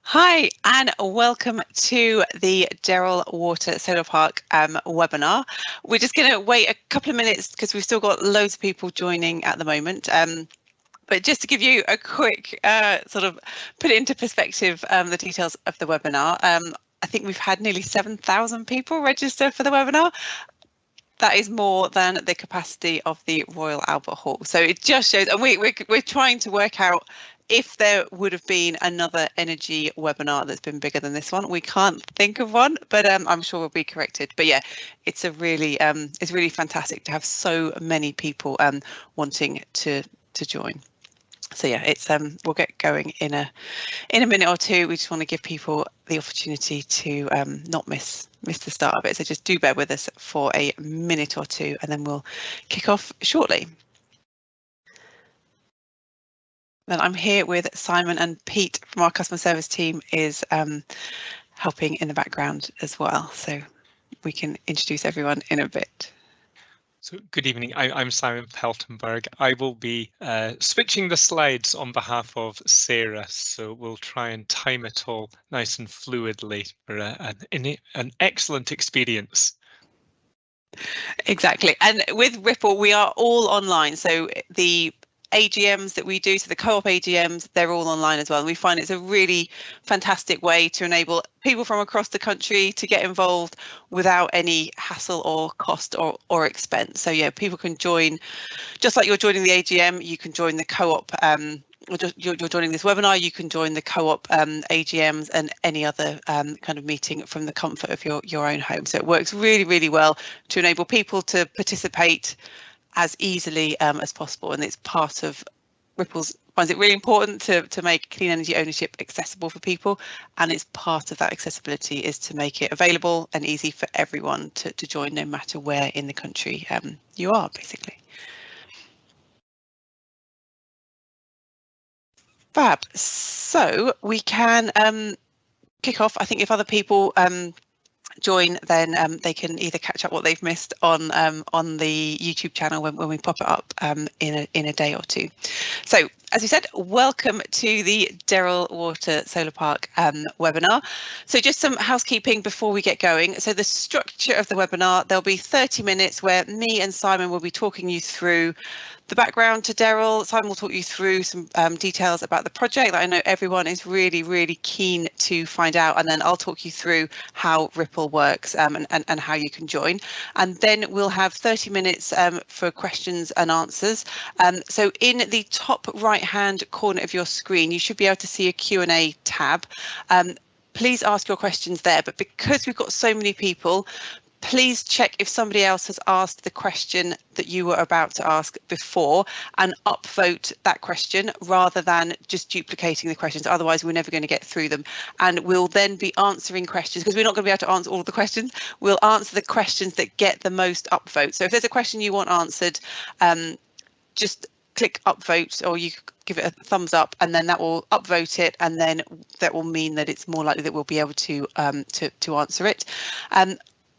Hi, and welcome to the Derril Water Solar Park webinar. We're just going to wait a couple of minutes because we've still got loads of people joining at the moment. But just to give you a quick sort of put it into perspective, the details of the webinar, I think we've had nearly 7,000 people register for the webinar. That is more than the capacity of the Royal Albert Hall. So it just shows, and we're trying to work out if there would have been another energy webinar that's been bigger than this one. We can't think of one, but I'm sure we'll be corrected. But yeah, it's really fantastic to have so many people wanting to join. So yeah, it's we'll get going in a minute or two. We just want to give people the opportunity to not miss the start of it. So just do bear with us for a minute or two, and then we'll kick off shortly. Then I'm here with Simon, and Pete from our customer service team is helping in the background as well. So we can introduce everyone in a bit. So good evening, I'm Simon Peltenburg. I will be switching the slides on behalf of Sarah, so we'll try and time it all nice and fluidly for an excellent experience. Exactly, and with Ripple we are all online, so the AGMs that we do, so the co-op AGMs, they're all online as well, and we find it's a really fantastic way to enable people from across the country to get involved without any hassle or cost or expense. So yeah, people can join just like you're joining the AGM. You can join the co-op, you're joining this webinar, you can join the co-op AGMs and any other kind of meeting from the comfort of your own home. So it works really well to enable people to participate as easily as possible, and it's part of Ripple's finds it really important to make clean energy ownership accessible for people, and it's part of that accessibility is to make it available and easy for everyone to join, no matter where in the country you are, basically. Fab. So we can kick off. I think if other people join, then they can either catch up what they've missed on the YouTube channel when we pop it up in a day or two. So as we said, welcome to the Derril Water Solar Park webinar. So just some housekeeping before we get going. So the structure of the webinar, there'll be 30 minutes where me and Simon will be talking you through the background to Derril. Simon will talk you through some details about the project that I know everyone is really keen to find out, and then I'll talk you through how Ripple works and how you can join. And then we'll have 30 minutes for questions and answers. So in the top right hand corner of your screen, you should be able to see a Q&A tab. Please ask your questions there, but because we've got so many people, please check if somebody else has asked the question that you were about to ask before and upvote that question rather than just duplicating the questions. Otherwise, we're never going to get through them. And we'll then be answering questions because we're not going to be able to answer all of the questions. We'll answer the questions that get the most upvote. So if there's a question you want answered, just click upvote, or you give it a thumbs up, and then that will upvote it, and then that will mean that it's more likely that we'll be able to answer it.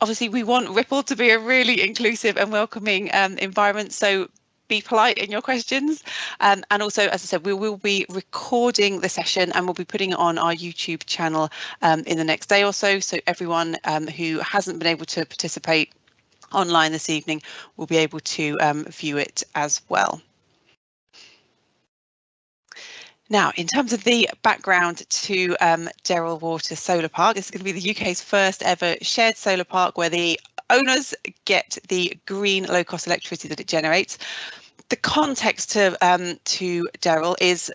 Obviously, we want Ripple to be a really inclusive and welcoming environment, so be polite in your questions. And also, as I said, we will be recording the session and we'll be putting it on our YouTube channel in the next day or so. So everyone who hasn't been able to participate online this evening will be able to view it as well. Now, in terms of the background to Derril Water Solar Park, this is going to be the UK's first ever shared solar park where the owners get the green low-cost electricity that it generates. The context to Derril is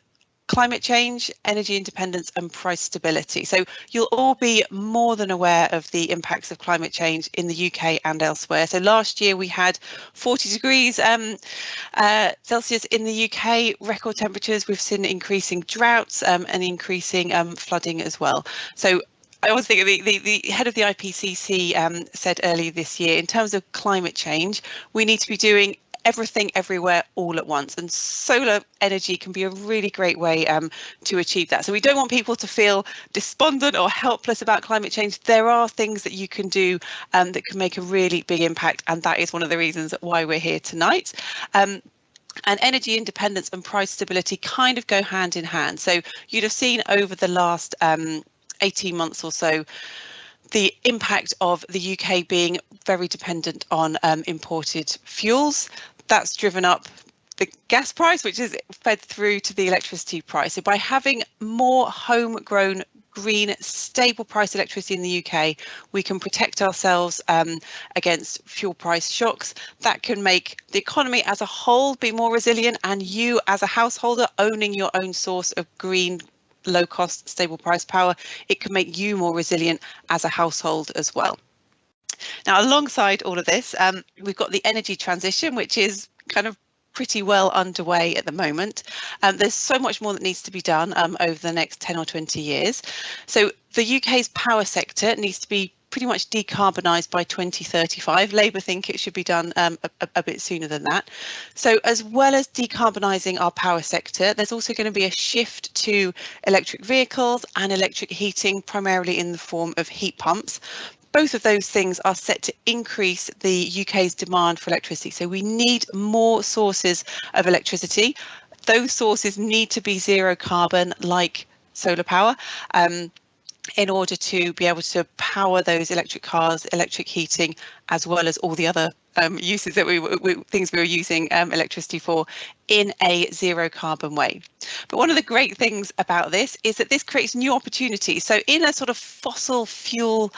climate change, energy independence and price stability. So you'll all be more than aware of the impacts of climate change in the UK and elsewhere. So last year we had 40 degrees Celsius in the UK, record temperatures. We've seen increasing droughts and increasing flooding as well. So I always think the head of the IPCC said earlier this year, in terms of climate change, we need to be doing everything everywhere all at once, and solar energy can be a really great way to achieve that. So we don't want people to feel despondent or helpless about climate change. There are things that you can do that can make a really big impact, and that is one of the reasons why we're here tonight. And energy independence and price stability kind of go hand in hand. So you'd have seen over the last 18 months or so, the impact of the UK being very dependent on imported fuels. That's driven up the gas price, which is fed through to the electricity price. So by having more homegrown, green, stable price electricity in the UK, we can protect ourselves against fuel price shocks. That can make the economy as a whole be more resilient, and you as a householder owning your own source of green, low cost, stable price power, it can make you more resilient as a household as well. Now, alongside all of this, we've got the energy transition, which is kind of pretty well underway at the moment. There's so much more that needs to be done over the next 10 or 20 years. So the UK's power sector needs to be pretty much decarbonised by 2035. Labour think it should be done a bit sooner than that. So as well as decarbonising our power sector, there's also going to be a shift to electric vehicles and electric heating, primarily in the form of heat pumps. Both of those things are set to increase the UK's demand for electricity. So we need more sources of electricity. Those sources need to be zero carbon, like solar power, in order to be able to power those electric cars, electric heating, as well as all the other uses that things we were using electricity for in a zero carbon way. But one of the great things about this is that this creates new opportunities. So in a sort of fossil fuel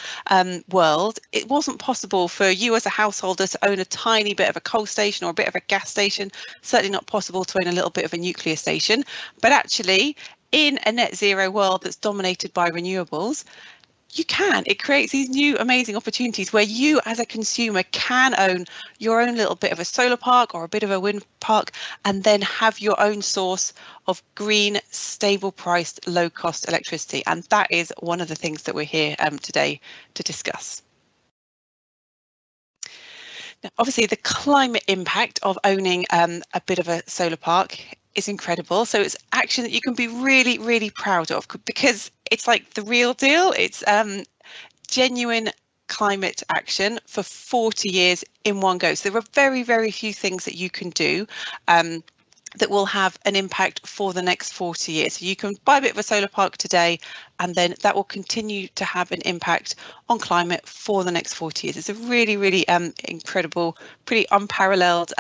world, it wasn't possible for you as a householder to own a tiny bit of a coal station or a bit of a gas station, certainly not possible to own a little bit of a nuclear station. But actually, in a net zero world that's dominated by renewables, you can. It creates these new amazing opportunities where you as a consumer can own your own little bit of a solar park or a bit of a wind park, and then have your own source of green, stable priced, low cost electricity. And that is one of the things that we're here today to discuss. Now, obviously, the climate impact of owning a bit of a solar park is incredible. So it's action that you can be really, really proud of, because it's like the real deal. It's genuine climate action for 40 years in one go. So there are very, very few things that you can do that will have an impact for the next 40 years. So you can buy a bit of a solar park today, and then that will continue to have an impact on climate for the next 40 years. It's a really, really incredible, pretty unparalleled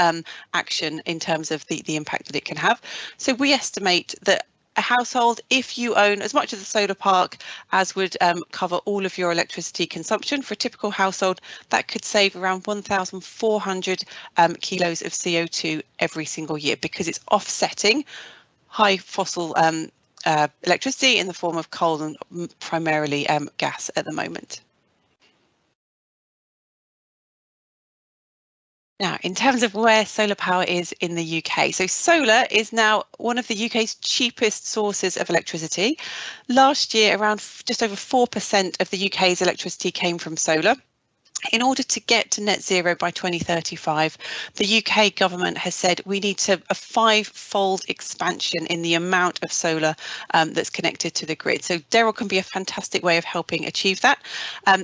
action in terms of the impact that it can have. So we estimate that a household, if you own as much of the solar park as would cover all of your electricity consumption for a typical household, that could save around 1,400 kilos of CO2 every single year, because it's offsetting high fossil electricity in the form of coal and primarily gas at the moment. Now, in terms of where solar power is in the UK, so solar is now one of the UK's cheapest sources of electricity. Last year, around just over 4% of the UK's electricity came from solar. In order to get to net zero by 2035, the UK government has said we need a 5-fold expansion in the amount of solar that's connected to the grid. So Derril can be a fantastic way of helping achieve that.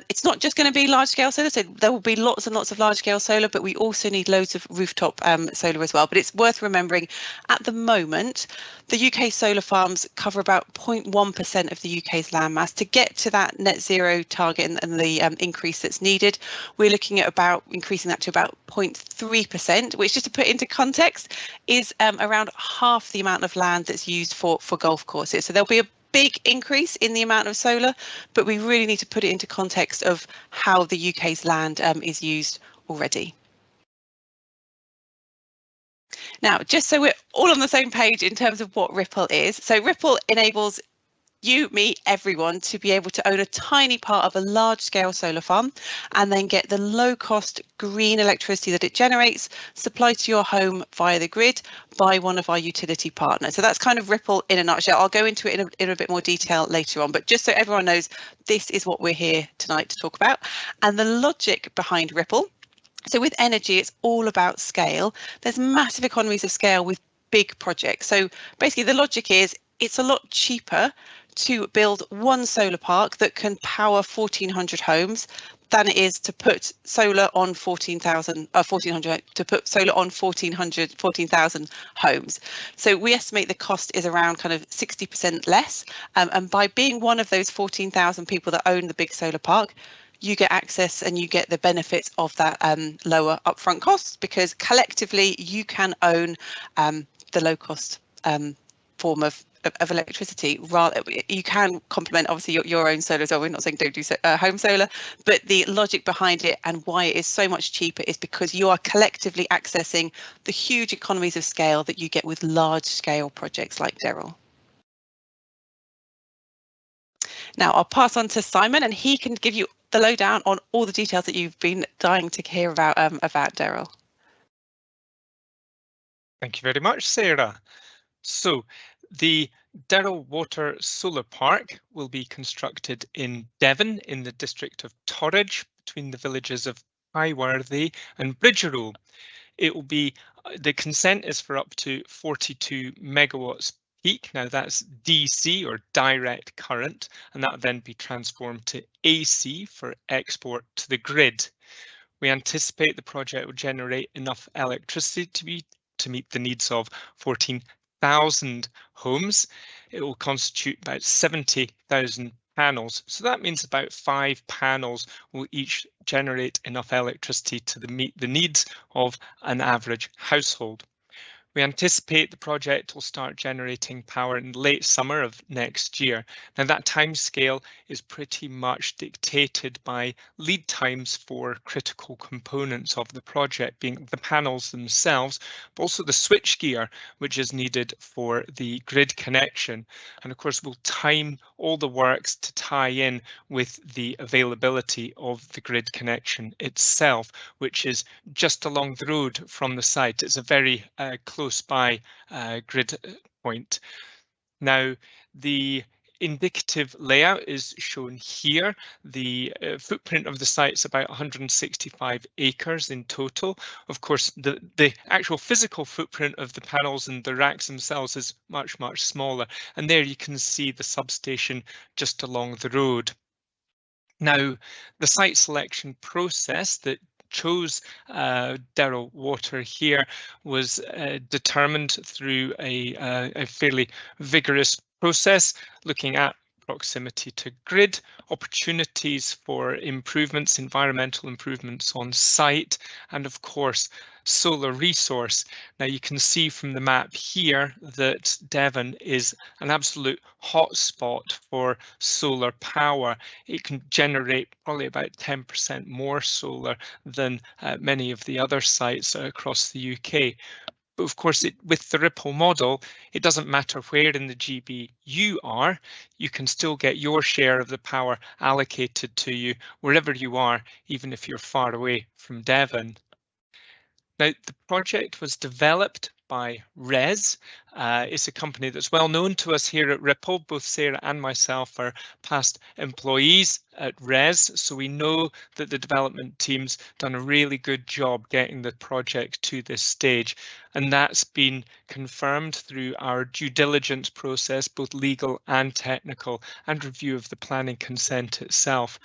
It's not just going to be large scale solar, so there will be lots and lots of large scale solar, but we also need loads of rooftop solar as well. But it's worth remembering, at the moment, the UK solar farms cover about 0.1% of the UK's landmass. To get to that net zero target and the increase that's needed, we're looking at about increasing that to about 0.3%, which, just to put into context, is around half the amount of land that's used for golf courses. So there'll be a big increase in the amount of solar, but we really need to put it into context of how the UK's land is used already. Now, just so we're all on the same page in terms of what Ripple is. So Ripple enables you, me, everyone to be able to own a tiny part of a large scale solar farm and then get the low cost green electricity that it generates supplied to your home via the grid by one of our utility partners. So that's kind of Ripple in a nutshell. I'll go into it in a bit more detail later on, but just so everyone knows, this is what we're here tonight to talk about. And the logic behind Ripple. So with energy, it's all about scale. There's massive economies of scale with big projects. So basically the logic is it's a lot cheaper to build one solar park that can power 1,400 homes than it is to put solar on 1400 to put solar on 14,000 homes. So we estimate the cost is around kind of 60% less. And by being one of those 14,000 people that own the big solar park, you get access and you get the benefits of that lower upfront costs, because collectively you can own the low cost form of electricity. Rather, you can complement obviously your own solar as well. We're not saying don't do home solar, but the logic behind it and why it is so much cheaper is because you are collectively accessing the huge economies of scale that you get with large scale projects like Derril. Now I'll pass on to Simon and he can give you the lowdown on all the details that you've been dying to hear about Derril. Thank you very much, Sarah. So the Derril Water Solar Park will be constructed in Devon in the district of Torridge between the villages of Highworthy and Bridgerole. It will be, the consent is for up to 42 megawatts peak. Now that's DC or direct current, and that will then be transformed to AC for export to the grid. We anticipate the project will generate enough electricity to meet the needs of 14,000 homes. It will constitute about 70,000 panels. So that means about 5 panels will each generate enough electricity to meet the needs of an average household. We anticipate the project will start generating power in late summer of next year. Now that timescale is pretty much dictated by lead times for critical components of the project, being the panels themselves, but also the switchgear, which is needed for the grid connection. And of course, we'll time all the works to tie in with the availability of the grid connection itself, which is just along the road from the site. It's a very close by grid point. Now the indicative layout is shown here. The footprint of the site is about 165 acres in total. Of course, the actual physical footprint of the panels and the racks themselves is much smaller. And there you can see the substation just along the road. Now, the site selection process that chose Derril Water here was determined through a fairly vigorous process, looking at proximity to grid, opportunities for improvements, environmental improvements on site, and of course solar resource. Now you can see from the map here that Devon is an absolute hotspot for solar power. It can generate probably about 10% more solar than many of the other sites across the UK. But of course, with the Ripple model, it doesn't matter where in the GB you are, you can still get your share of the power allocated to you wherever you are, even if you're far away from Devon. Now, the project was developed by RES. It's a company that's well known to us here at Ripple. Both Sarah and myself are past employees at RES, so we know that the development team's done a really good job getting the project to this stage. And that's been confirmed through our due diligence process, both legal and technical, and review of the planning consent itself.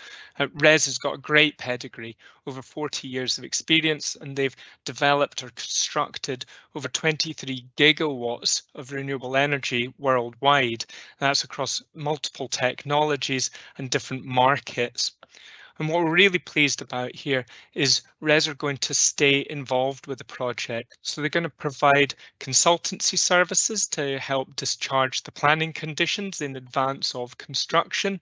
RES has got a great pedigree, over 40 years of experience, and they've developed or constructed over 23 gigawatts of renewable energy worldwide. That's across multiple technologies and different markets. And what we're really pleased about here is RES are going to stay involved with the project. So they're going to provide consultancy services to help discharge the planning conditions in advance of construction,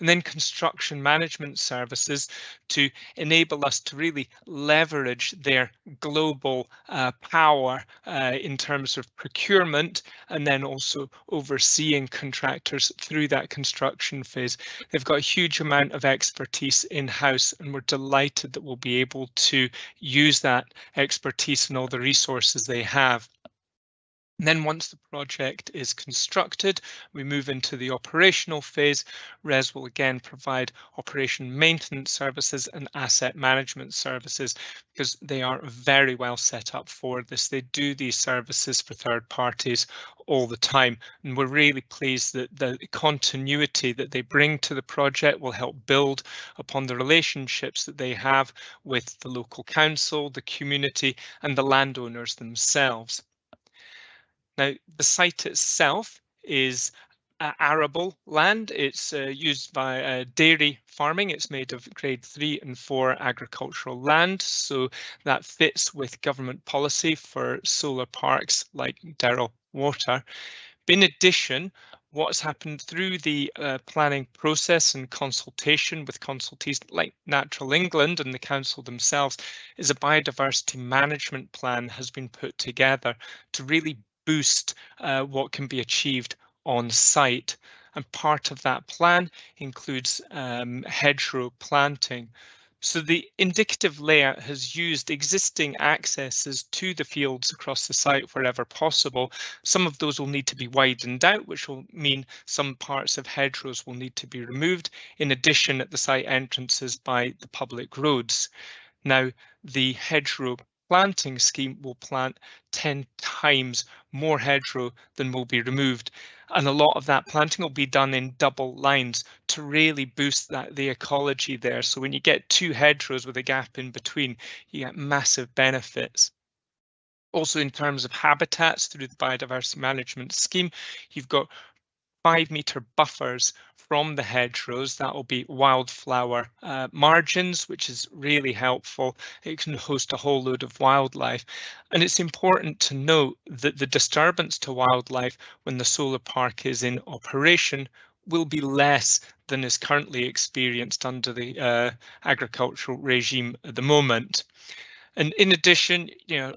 and then construction management services to enable us to really leverage their global power in terms of procurement, and then also overseeing contractors through that construction phase. They've got a huge amount of expertise in-house, and we're delighted that we'll be able to use that expertise and all the resources they have. And then once the project is constructed, we move into the operational phase. RES will again provide operation maintenance services and asset management services because they are very well set up for this. They do these services for third parties all the time. And we're really pleased that the continuity that they bring to the project will help build upon the relationships that they have with the local council, the community, and the landowners themselves. Now, the site itself is arable land. It's used by dairy farming. It's made of grade 3 and 4 agricultural land, so that fits with government policy for solar parks like Derril Water. In addition, what's happened through the planning process and consultation with consultees like Natural England and the council themselves is a biodiversity management plan has been put together to really boost what can be achieved on site. And part of that plan includes hedgerow planting. So the indicative layout has used existing accesses to the fields across the site wherever possible. Some of those will need to be widened out, which will mean some parts of hedgerows will need to be removed, in addition at the site entrances by the public roads. Now, the hedgerow planting scheme will plant 10 times more hedgerow than will be removed. And a lot of that planting will be done in double lines to really boost the ecology there. So when you get 2 hedgerows with a gap in between, you get massive benefits. Also, in terms of habitats through the biodiversity management scheme, you've got 5-metre buffers from the hedgerows. That will be wildflower margins, which is really helpful. It can host a whole load of wildlife. And it's important to note that the disturbance to wildlife when the solar park is in operation will be less than is currently experienced under the agricultural regime at the moment. And in addition,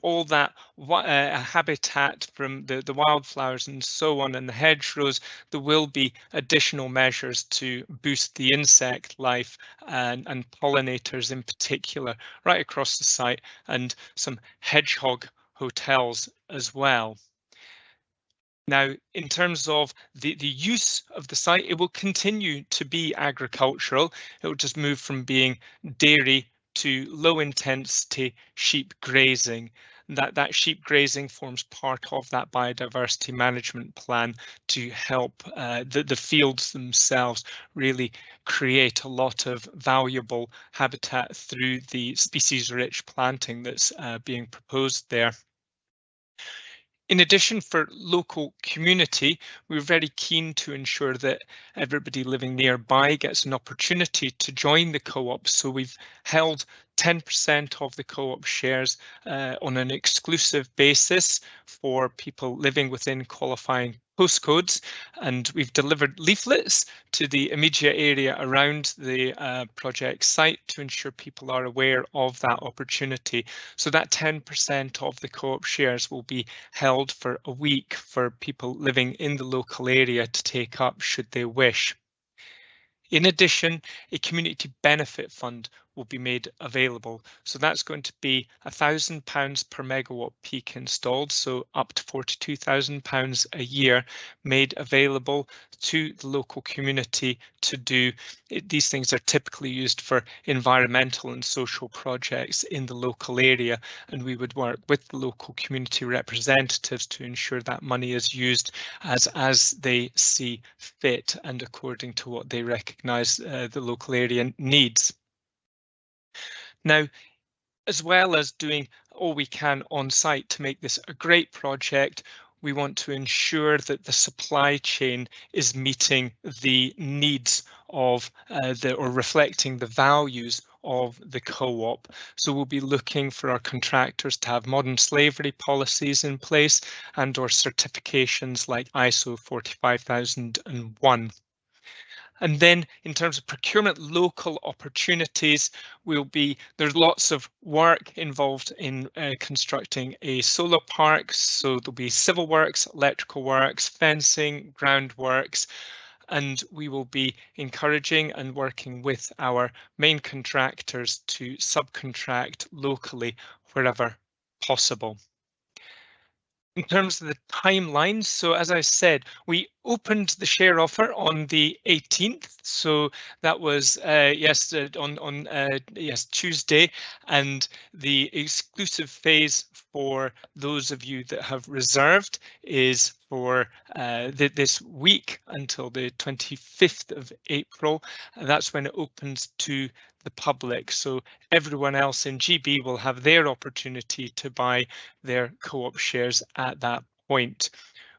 all that habitat from the wildflowers and so on and the hedgerows, there will be additional measures to boost the insect life and pollinators in particular right across the site, and some hedgehog hotels as well. Now, in terms of the use of the site, it will continue to be agricultural. It will just move from being dairy to low intensity sheep grazing. That sheep grazing forms part of that biodiversity management plan to help the fields themselves really create a lot of valuable habitat through the species rich planting that's being proposed there. In addition, for local community, we're very keen to ensure that everybody living nearby gets an opportunity to join the co-op. So we've held 10% of the co-op shares on an exclusive basis for people living within qualifying postcodes, and we've delivered leaflets to the immediate area around the project site to ensure people are aware of that opportunity. So that 10% of the co-op shares will be held for a week for people living in the local area to take up should they wish. In addition, a community benefit fund will be made available. So that's going to be £1,000 per megawatt peak installed, so up to £42,000 a year made available to the local community to do. These things are typically used for environmental and social projects in the local area, and we would work with the local community representatives to ensure that money is used as they see fit and according to what they recognise the local area needs. Now, as well as doing all we can on site to make this a great project, we want to ensure that the supply chain is meeting the needs of or reflecting the values of the co-op. So we'll be looking for our contractors to have modern slavery policies in place and or certifications like ISO 45001. And then in terms of procurement, local opportunities there's lots of work involved in constructing a solar park. So there'll be civil works, electrical works, fencing, groundworks, and we will be encouraging and working with our main contractors to subcontract locally wherever possible. In terms of the timelines, so as I said, we opened the share offer on the 18th, so that was Tuesday, and the exclusive phase for those of you that have reserved is for this week until the 25th of April. That's when it opens to the public, so everyone else in GB will have their opportunity to buy their co-op shares at that point.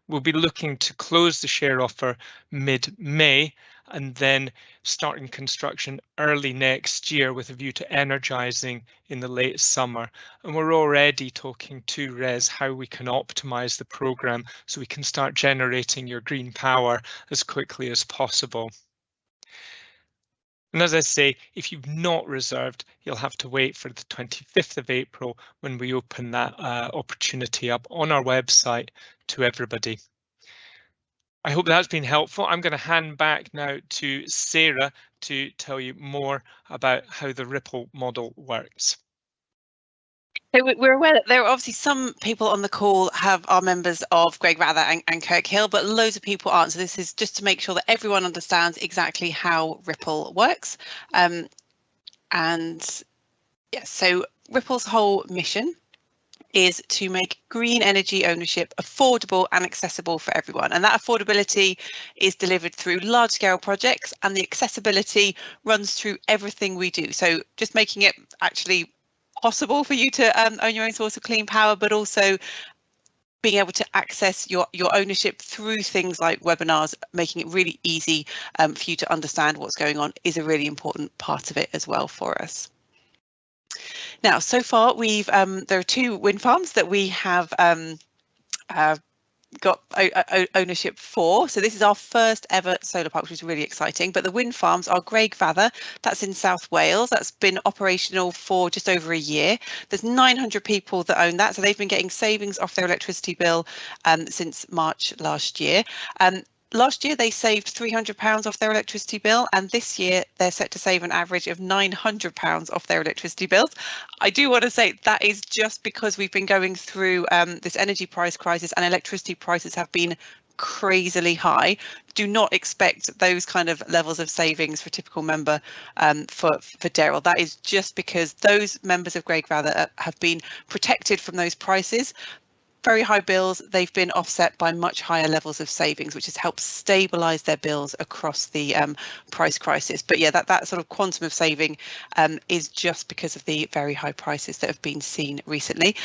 We'll be looking to close the share offer mid-May and then starting construction early next year with a view to energising in the late summer. And we're already talking to RES how we can optimise the programme so we can start generating your green power as quickly as possible. And as I say, if you've not reserved, you'll have to wait for the 25th of April when we open that opportunity up on our website to everybody. I hope that's been helpful. I'm going to hand back now to Sarah to tell you more about how the Ripple model works. So we're aware that there are obviously some people on the call are members of Greg Rather and Kirk Hill, but loads of people aren't. So this is just to make sure that everyone understands exactly how Ripple works. And yeah, so Ripple's whole mission is to make green energy ownership affordable and accessible for everyone. And that affordability is delivered through large-scale projects, and the accessibility runs through everything we do. So just making it actually possible for you to own your own source of clean power, but also being able to access your ownership through things like webinars, making it really easy for you to understand what's going on is a really important part of it as well for us. Now, so far we've there are 2 wind farms that we have got ownership for. So this is our first ever solar park, which is really exciting. But the wind farms are Greg Rather, that's in South Wales. That's been operational for just over a year. There's 900 people that own that. So they've been getting savings off their electricity bill since March last year. Last year, they saved £300 off their electricity bill, and this year they're set to save an average of £900 off their electricity bills. I do want to say that is just because we've been going through this energy price crisis and electricity prices have been crazily high. Do not expect those kind of levels of savings for a typical member for Derril. That is just because those members of Greg Rather have been protected from those prices. Very high bills, they've been offset by much higher levels of savings, which has helped stabilise their bills across the price crisis. But yeah, that sort of quantum of saving is just because of the very high prices that have been seen recently.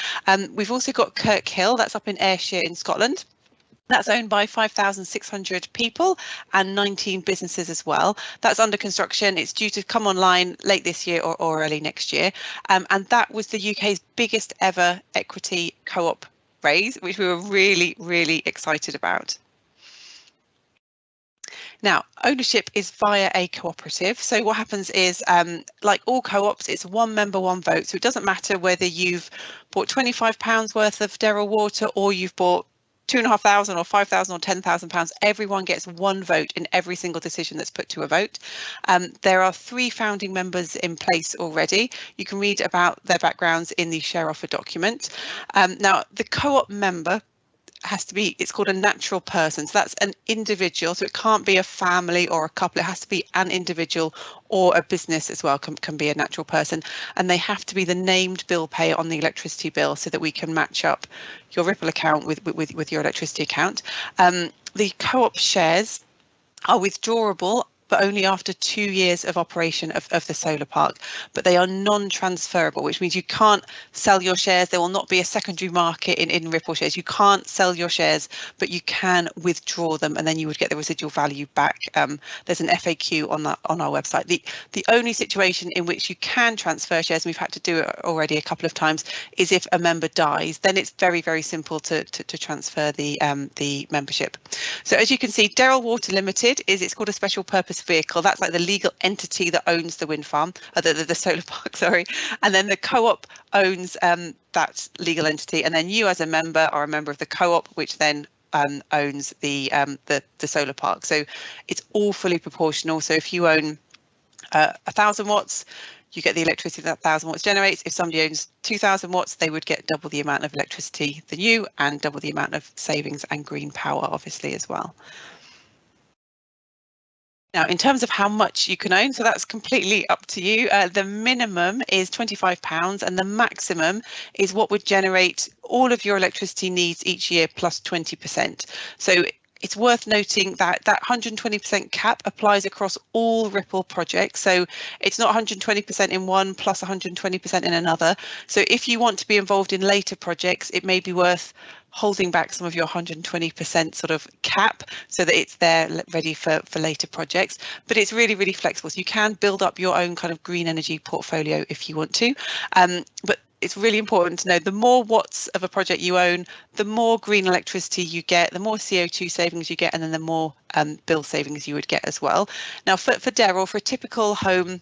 We've also got Kirk Hill, that's up in Ayrshire in Scotland. That's owned by 5,600 people and 19 businesses as well. That's under construction. It's due to come online late this year or early next year. And that was the UK's biggest ever equity co-op raise, which we were really, really excited about. Now, ownership is via a cooperative. So what happens is, like all co-ops, it's 1 member, 1 vote. So it doesn't matter whether you've bought £25 worth of Derril Water or you've bought £2,500 or £5,000 or £10,000. Everyone gets 1 vote in every single decision that's put to a vote. There are 3 founding members in place already. You can read about their backgrounds in the share offer document. Now, the co-op member has to be, it's called a natural person. So that's an individual. So it can't be a family or a couple. It has to be an individual, or a business as well can be a natural person. And they have to be the named bill payer on the electricity bill so that we can match up your Ripple account with your electricity account. The co-op shares are withdrawable, but only after 2 years of operation of the solar park. But they are non-transferable, which means you can't sell your shares. There will not be a secondary market in Ripple shares. You can't sell your shares, but you can withdraw them, and then you would get the residual value back. There's an FAQ on our website. The only situation in which you can transfer shares, and we've had to do it already a couple of times, is if a member dies. Then it's very, very simple to transfer the membership. So as you can see, Derril Water Limited it's called a special purpose vehicle. That's like the legal entity that owns the wind farm, the solar park, sorry. And then the co-op owns that legal entity, and then you as a member are a member of the co-op, which then owns the solar park. So it's all fully proportional. So if you own 1,000 watts, you get the electricity that 1,000 watts generates. If somebody owns 2,000 watts, they would get double the amount of electricity than you, and double the amount of savings and green power, obviously, as well. Now, in terms of how much you can own, so that's completely up to you. The minimum is £25 and the maximum is what would generate all of your electricity needs each year plus 20%. So it's worth noting that that 120% cap applies across all Ripple projects. So it's not 120% in one plus 120% in another. So if you want to be involved in later projects, it may be worth holding back some of your 120% sort of cap so that it's there ready for later projects. But it's really, really flexible. So you can build up your own kind of green energy portfolio if you want to. But it's really important to know the more watts of a project you own, the more green electricity you get, the more CO2 savings you get, and then the more bill savings you would get as well. Now, for Derril, for a typical home,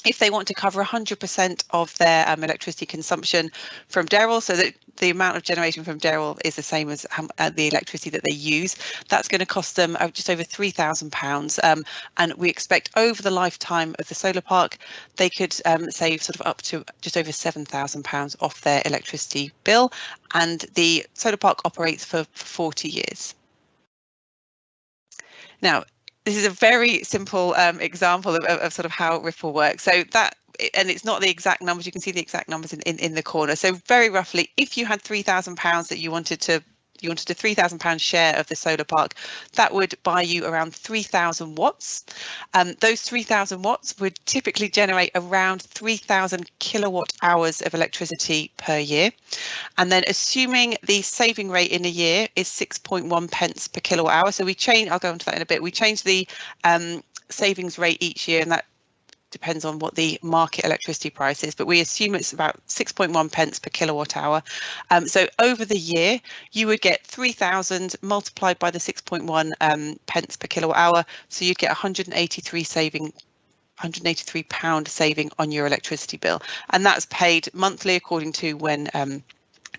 if they want to cover 100% of their electricity consumption from Derril, so that the amount of generation from Derril is the same as the electricity that they use, that's going to cost them just over £3,000. And we expect over the lifetime of the solar park, they could save sort of up to just over £7,000 off their electricity bill. And the solar park operates for 40 years. Now, this is a very simple example of sort of how Ripple works. So that, and it's not the exact numbers, you can see the exact numbers in the corner. So very roughly, if you had £3,000 that you wanted a £3,000 share of the solar park, that would buy you around 3,000 watts. Those 3,000 watts would typically generate around 3,000 kilowatt hours of electricity per year. And then assuming the saving rate in a year is 6.1 pence per kilowatt hour. So we change, I'll go into that in a bit. We change the savings rate each year, and that depends on what the market electricity price is, but we assume it's about 6.1 pence per kilowatt hour. So over the year, you would get 3,000 multiplied by the 6.1 pence per kilowatt hour. So you'd get £183 saving on your electricity bill. And that's paid monthly according to when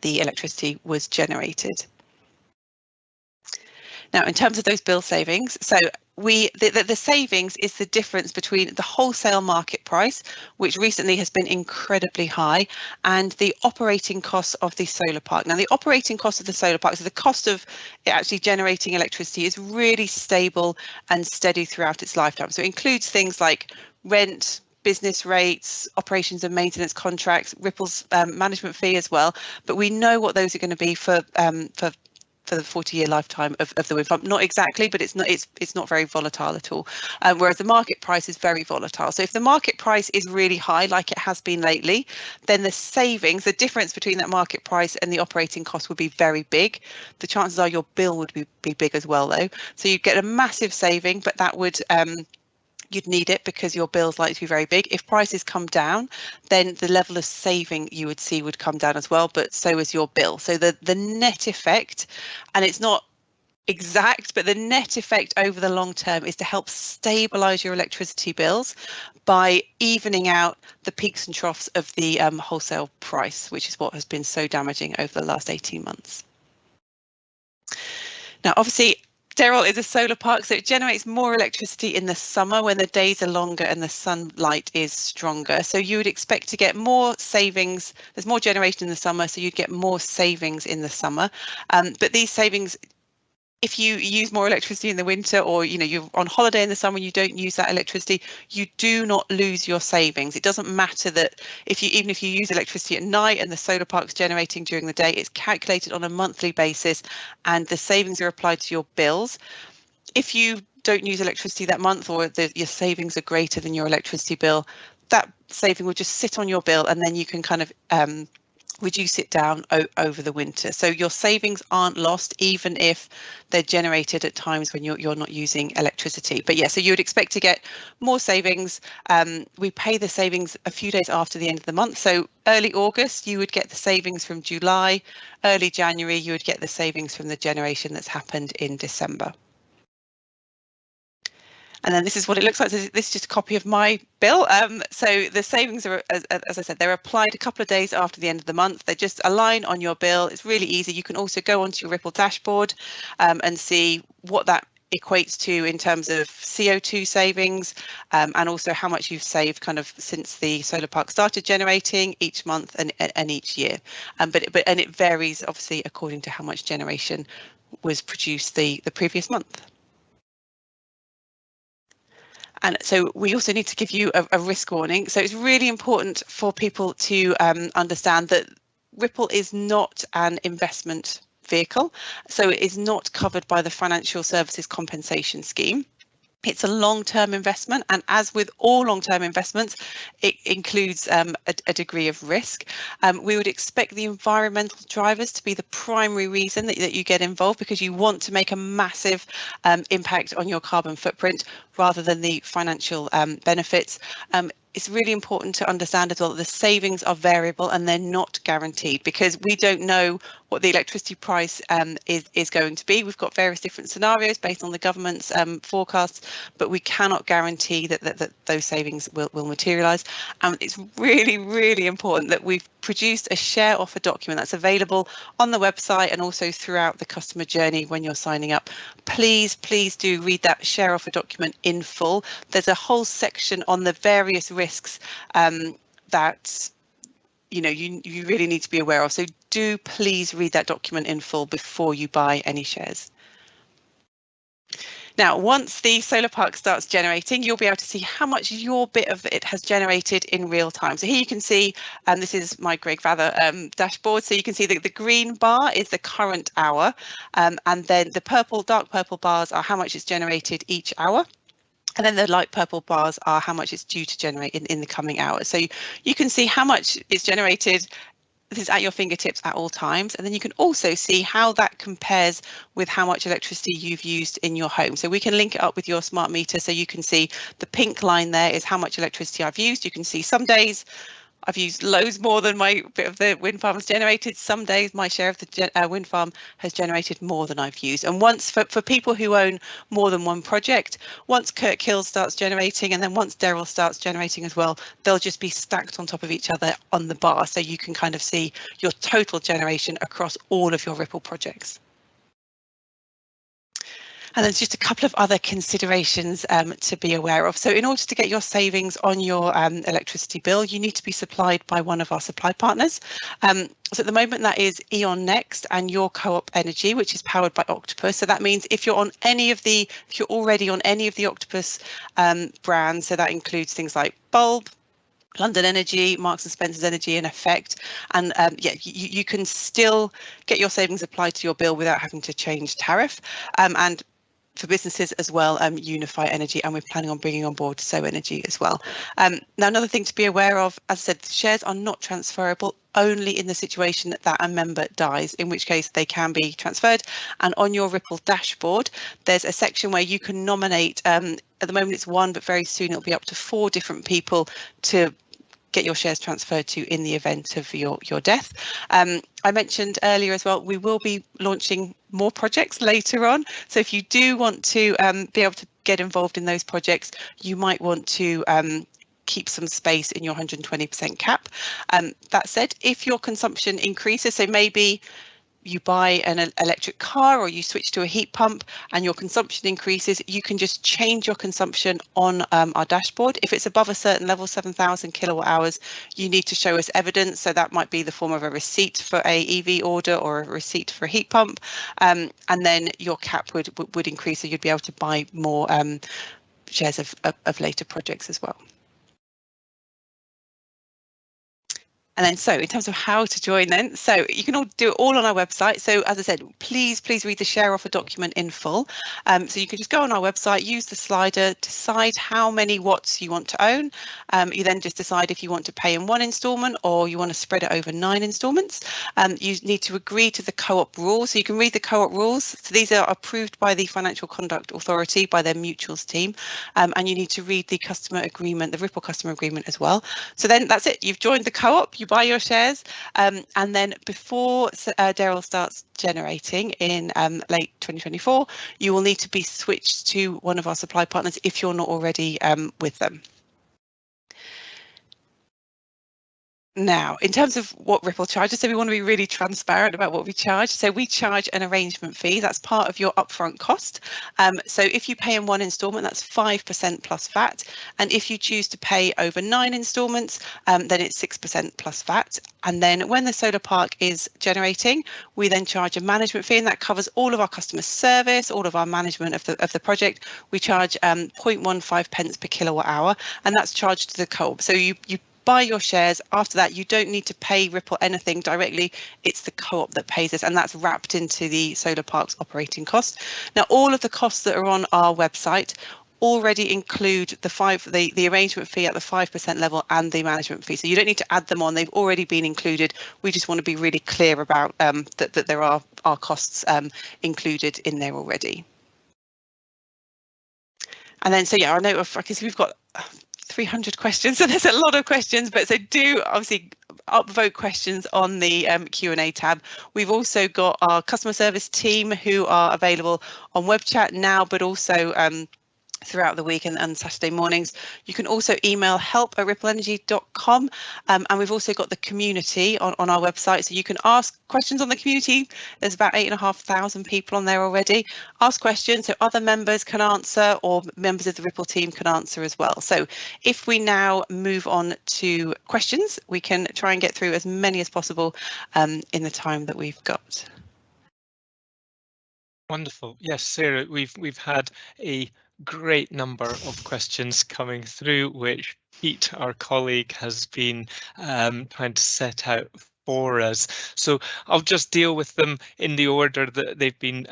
the electricity was generated. Now, in terms of those bill savings, so the savings is the difference between the wholesale market price, which recently has been incredibly high, and the operating costs of the solar park. Now, the operating cost of the solar park, so the cost of it actually generating electricity, is really stable and steady throughout its lifetime. So it includes things like rent, business rates, operations and maintenance contracts, Ripple's management fee as well. But we know what those are going to be for the 40-year lifetime of the wind farm. Not exactly, but it's not very volatile at all. Whereas the market price is very volatile. So if the market price is really high, like it has been lately, then the savings, the difference between that market price and the operating cost would be very big. The chances are your bill would be big as well, though. So you'd get a massive saving, but that would you'd need it because your bill's likely to be very big. If prices come down, then the level of saving you would see would come down as well, but so is your bill. So the net effect, and it's not exact, but the net effect over the long term is to help stabilize your electricity bills by evening out the peaks and troughs of the wholesale price, which is what has been so damaging over the last 18 months. Now, obviously, Derril is a solar park, so it generates more electricity in the summer when the days are longer and the sunlight is stronger. So you would expect to get more savings. There's more generation in the summer, so you'd get more savings in the summer. But these savings, if you use more electricity in the winter, or you're on holiday in the summer and you don't use that electricity, you do not lose your savings. It doesn't matter that even if you use electricity at night and the solar park's generating during the day, it's calculated on a monthly basis and the savings are applied to your bills. If you don't use electricity that month, or your savings are greater than your electricity bill, that saving will just sit on your bill, and then you can kind of reduce it down over the winter. So your savings aren't lost, even if they're generated at times when you're not using electricity. But yeah, so you would expect to get more savings. We pay the savings a few days after the end of the month. So early August, you would get the savings from July. Early January, you would get the savings from the generation that's happened in December. And then this is what it looks like. So this is just a copy of my bill. So the savings are, as I said, they're applied a couple of days after the end of the month. They just align on your bill. It's really easy. You can also go onto your Ripple dashboard and see what that equates to in terms of CO2 savings, and also how much you've saved kind of since the solar park started generating each month and each year. But it varies obviously according to how much generation was produced the previous month. And so we also need to give you a risk warning. So it's really important for people to understand that Ripple is not an investment vehicle, so it is not covered by the Financial Services Compensation Scheme. It's a long-term investment, and as with all long-term investments, it includes a degree of risk. We would expect the environmental drivers to be the primary reason that you get involved, because you want to make a massive impact on your carbon footprint rather than the financial benefits. It's really important to understand as well that the savings are variable and they're not guaranteed, because we don't know what the electricity price is going to be. We've got various different scenarios based on the government's forecasts, but we cannot guarantee that those savings will materialise. And it's really, really important that we've produced a share offer document that's available on the website and also throughout the customer journey when you're signing up. Please do read that share offer document in full. There's a whole section on the various risks that you really need to be aware of. So do please read that document in full before you buy any shares. Now, once the solar park starts generating, you'll be able to see how much your bit of it has generated in real time. So here you can see, and this is my Greg Vather dashboard. So you can see that the green bar is the current hour, and then the dark purple bars are how much it's generated each hour. And then the light purple bars are how much it's due to generate in the coming hours. So you can see how much it's generated. This is at your fingertips at all times. And then you can also see how that compares with how much electricity you've used in your home. So we can link it up with your smart meter. So you can see the pink line there is how much electricity I've used. You can see some days I've used loads more than my bit of the wind farm has generated. Some days my share of the wind farm has generated more than I've used. And once for people who own more than one project, once Kirkhill starts generating and then once Derril starts generating as well, they'll just be stacked on top of each other on the bar. So you can kind of see your total generation across all of your Ripple projects. And there's just a couple of other considerations to be aware of. So in order to get your savings on your electricity bill, you need to be supplied by one of our supply partners. So at the moment, that is E.ON Next and your Co-op Energy, which is powered by Octopus. So that means if you're already on any of the Octopus brands, so that includes things like Bulb, London Energy, Marks and Spencer's Energy, and Effect, and you can still get your savings applied to your bill without having to change tariff. And for businesses as well, Unify Energy, and we're planning on bringing on board So Energy as well. Now, another thing to be aware of, as I said, the shares are not transferable only in the situation that a member dies, in which case they can be transferred. And on your Ripple dashboard, there's a section where you can nominate, at the moment it's one, but very soon it'll be up to 4 different people to get your shares transferred to in the event of your death. I mentioned earlier as well, we will be launching more projects later on. So if you do want to be able to get involved in those projects, you might want to keep some space in your 120% cap. That said, if your consumption increases, so maybe you buy an electric car or you switch to a heat pump and your consumption increases, you can just change your consumption on our dashboard. If it's above a certain level, 7,000 kilowatt hours, you need to show us evidence. So that might be the form of a receipt for a EV order or a receipt for a heat pump. And then your cap would increase, so you'd be able to buy more shares of later projects as well. And then, so in terms of how to join then, so you can all do it all on our website. So as I said, please read the share offer document in full. So you can just go on our website, use the slider, decide how many watts you want to own. You then just decide if you want to pay in 1 instalment or you want to spread it over 9 instalments. You need to agree to the co-op rules. So you can read the co-op rules. So these are approved by the Financial Conduct Authority, by their mutuals team. And you need to read the customer agreement, the Ripple customer agreement as well. So then that's it. You've joined the co-op. You buy your shares, and then before Derril starts generating in late 2024, you will need to be switched to one of our supply partners if you're not already with them. Now, in terms of what Ripple charges, so we want to be really transparent about what we charge. So we charge an arrangement fee. That's part of your upfront cost. So if you pay in one instalment, that's 5% plus VAT. And if you choose to pay over 9 instalments, then it's 6% plus VAT. And then when the solar park is generating, we then charge a management fee, and that covers all of our customer service, all of our management of the project. We charge 0.15 pence per kilowatt hour, and that's charged to the co-op. So you buy your shares. After that, you don't need to pay Ripple anything directly. It's the co-op that pays us, and that's wrapped into the solar park's operating cost. Now, all of the costs that are on our website already include the arrangement fee at the 5% level and the management fee. So you don't need to add them on. They've already been included. We just want to be really clear about that there are costs included in there already. And then, so yeah, I know I can see we've got 300 questions, so there's a lot of questions, but so do obviously upvote questions on the Q&A tab. We've also got our customer service team who are available on web chat now, but also throughout the week and Saturday mornings. You can also email help@rippleenergy.com, and we've also got the community on our website, so you can ask questions on the community. There's about 8,500 people on there already. Ask questions so other members can answer, or members of the Ripple team can answer as well. So if we now move on to questions, we can try and get through as many as possible in the time that we've got. Wonderful. Yes, Sarah, we've had a great number of questions coming through, which Pete, our colleague, has been trying to set out for us. So I'll just deal with them in the order that they've been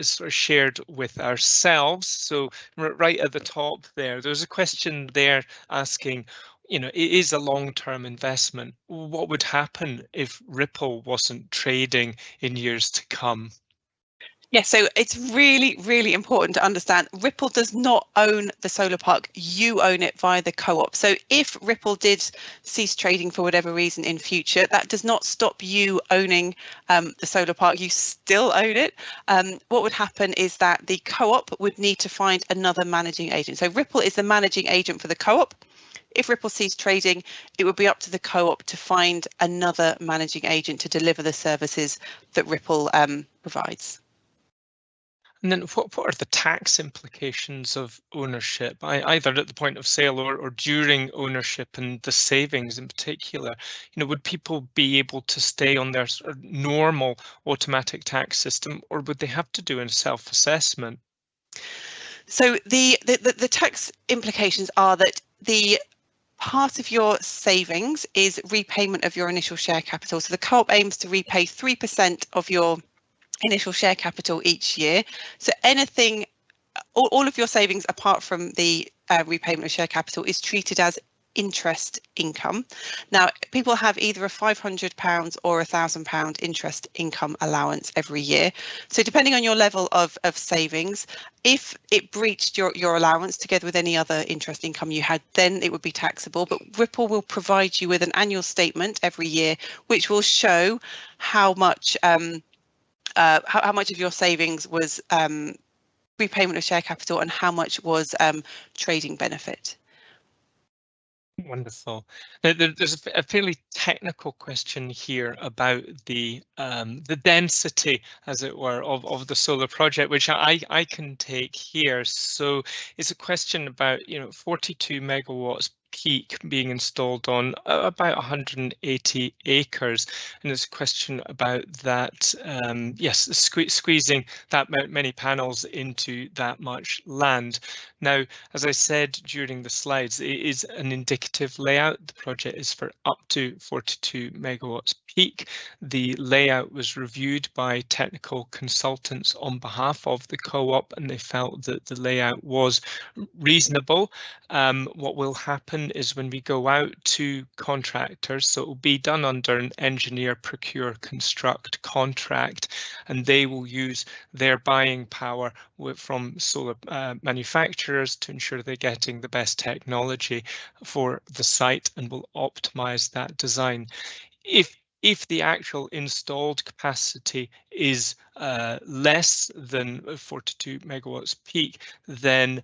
sort of shared with ourselves. So right at the top there's a question there asking, you know, it is a long-term investment. What would happen if Ripple wasn't trading in years to come? Yes, so it's really, really important to understand Ripple does not own the solar park. You own it via the co-op. So if Ripple did cease trading for whatever reason in future, that does not stop you owning the solar park. You still own it. What would happen is that the co-op would need to find another managing agent. So Ripple is the managing agent for the co-op. If Ripple ceased trading, it would be up to the co-op to find another managing agent to deliver the services that Ripple provides. And then what are the tax implications of ownership, either at the point of sale or during ownership, and the savings in particular? You know, would people be able to stay on their sort of normal automatic tax system, or would they have to do a self-assessment? So the tax implications are that the part of your savings is repayment of your initial share capital. So the co-op aims to repay 3% of your initial share capital each year. So anything, all of your savings apart from the repayment of share capital is treated as interest income. Now, people have either a £500 or £1,000 interest income allowance every year. So depending on your level of savings, if it breached your allowance together with any other interest income you had, then it would be taxable. But Ripple will provide you with an annual statement every year, which will show how much how much of your savings was repayment of share capital and how much was trading benefit. Wonderful. Now, there's a fairly technical question here about the density, as it were, of the solar project, which I can take here. So it's a question about, you know, 42 megawatts peak being installed on about 180 acres, and there's a question about that. Yes, squeezing that many panels into that much land. Now, as I said during the slides, it is an indicative layout. The project is for up to 42 megawatts peak. The layout was reviewed by technical consultants on behalf of the co-op, and they felt that the layout was reasonable. What will happen is when we go out to contractors, so it will be done under an engineer, procure, construct contract, and they will use their buying power from solar manufacturers to ensure they're getting the best technology for the site, and will optimize that design. If the actual installed capacity is less than 42 megawatts peak, then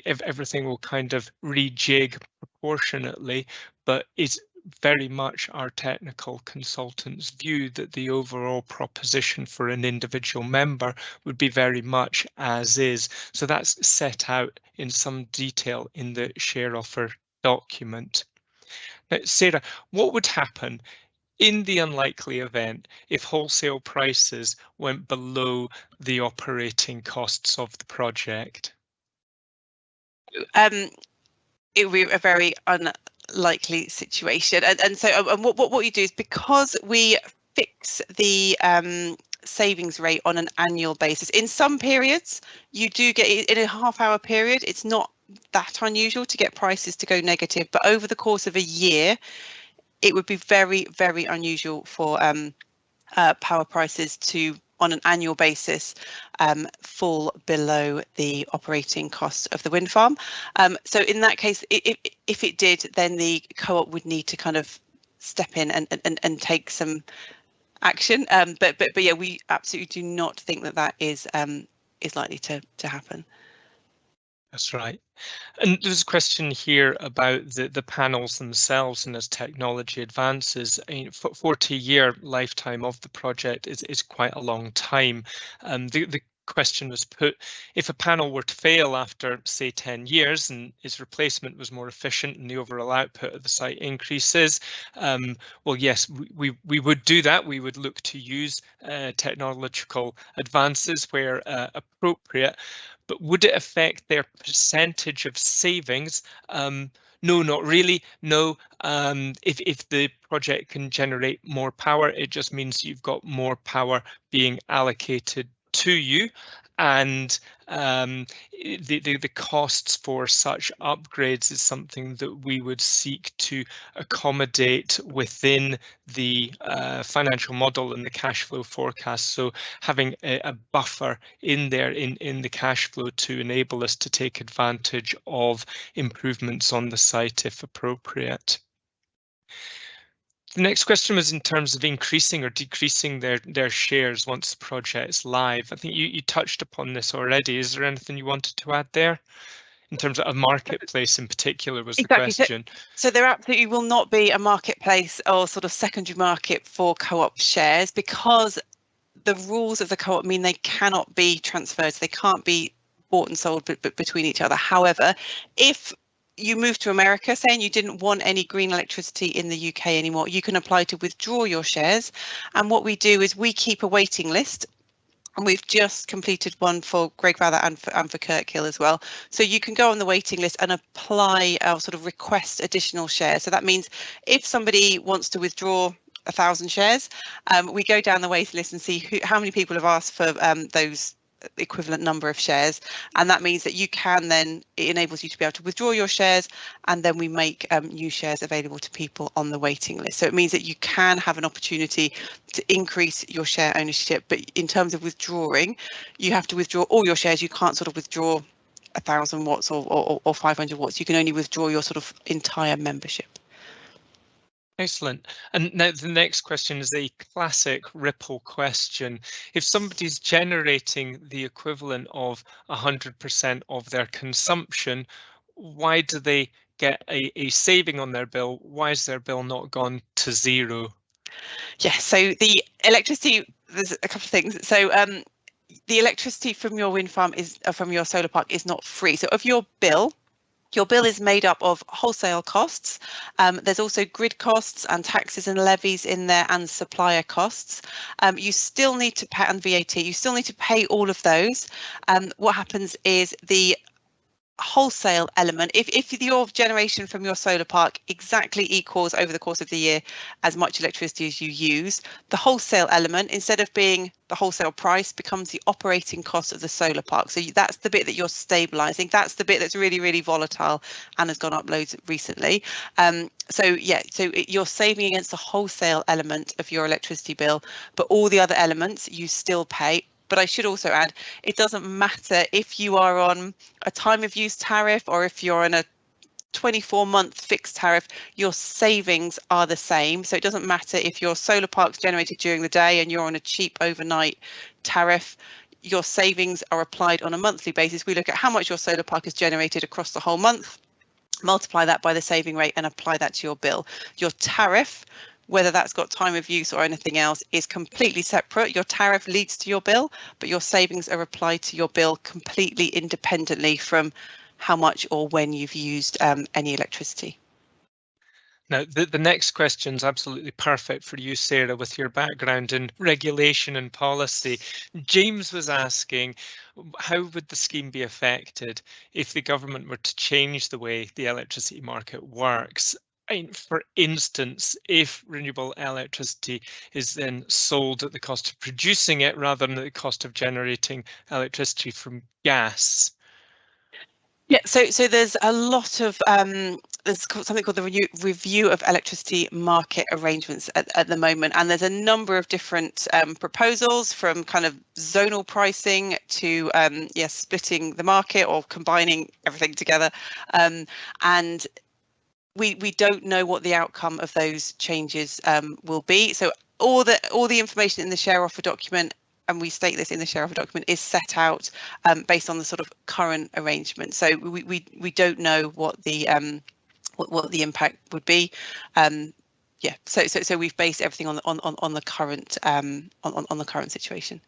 everything will kind of rejig proportionately, but it's very much our technical consultants' view that the overall proposition for an individual member would be very much as is. So that's set out in some detail in the share offer document. Now, Sarah, what would happen in the unlikely event if wholesale prices went below the operating costs of the project? It would be a very unlikely situation, and so what you do is, because we fix the savings rate on an annual basis, in some periods you do get, in a half-hour period, it's not that unusual to get prices to go negative, but over the course of a year it would be very, very unusual for power prices to, on an annual basis, fall below the operating cost of the wind farm. So in that case, if it did, then the co-op would need to kind of step in and take some action. But yeah, we absolutely do not think that that is likely to happen. That's right. And there's a question here about the panels themselves, and as technology advances, 40-year lifetime of the project is quite a long time. The question was put, if a panel were to fail after, say, 10 years and its replacement was more efficient and the overall output of the site increases, well, yes, we would do that. We would look to use technological advances where appropriate. But would it affect their percentage of savings? No, not really. No, if the project can generate more power, it just means you've got more power being allocated to you, and the costs for such upgrades is something that we would seek to accommodate within the financial model and the cash flow forecast. So having a buffer in there in the cash flow to enable us to take advantage of improvements on the site if appropriate. The next question was in terms of increasing or decreasing their shares once the project's live. I think you touched upon this already. Is there anything you wanted to add there? In terms of a marketplace in particular was the question. So there absolutely will not be a marketplace or sort of secondary market for co-op shares, because the rules of the co-op mean they cannot be transferred. So they can't be bought and sold between each other. However, if you moved to America, saying you didn't want any green electricity in the UK anymore, you can apply to withdraw your shares. And what we do is we keep a waiting list. And we've just completed one for Great Rather and for Kirkhill as well. So you can go on the waiting list and apply, sort of request additional shares. So that means if somebody wants to withdraw 1,000 shares, we go down the waiting list and see how many people have asked for those equivalent number of shares, and that means that you can then, it enables you to be able to withdraw your shares, and then we make new shares available to people on the waiting list. So it means that you can have an opportunity to increase your share ownership, but in terms of withdrawing, you have to withdraw all your shares. You can't sort of withdraw 1,000 watts or 500 watts. You can only withdraw your sort of entire membership. Excellent. And now the next question is a classic Ripple question. If somebody's generating the equivalent of 100% of their consumption, why do they get a saving on their bill? Why is their bill not gone to zero? Yes, so the electricity, there's a couple of things. So the electricity from your wind farm is from your solar park is not free. So of your bill is made up of wholesale costs. There's also grid costs and taxes and levies in there, and supplier costs. You still need to pay, and VAT, you still need to pay all of those. What happens is the wholesale element, if your generation from your solar park exactly equals over the course of the year as much electricity as you use, the wholesale element, instead of being the wholesale price, becomes the operating cost of the solar park. So that's the bit that you're stabilizing. That's the bit that's really, really volatile and has gone up loads recently. So yeah, so you're saving against the wholesale element of your electricity bill, but all the other elements you still pay. But I should also add, it doesn't matter if you are on a time of use tariff or if you're on a 24-month fixed tariff, your savings are the same. So it doesn't matter if your solar park's generated during the day and you're on a cheap overnight tariff, your savings are applied on a monthly basis. We look at how much your solar park has generated across the whole month. multiply that by the saving rate and apply that to your bill. Your tariff, whether that's got time of use or anything else, is completely separate. Your tariff leads to your bill, but your savings are applied to your bill completely independently from how much or when you've used any electricity. Now, the next question is absolutely perfect for you, Sarah, with your background in regulation and policy. James was asking, how would the scheme be affected if the government were to change the way the electricity market works? For instance, if renewable electricity is then sold at the cost of producing it rather than at the cost of generating electricity from gas. Yeah, so there's a lot of there's something called the review of electricity market arrangements at the moment, and there's a number of different proposals, from kind of zonal pricing to splitting the market or combining everything together, and we don't know what the outcome of those changes will be. So all the information in the share offer document, and we state this in the share offer document, is set out based on the sort of current arrangement. So we don't know what the impact would be. Yeah, so we've based everything on the current on the current situation.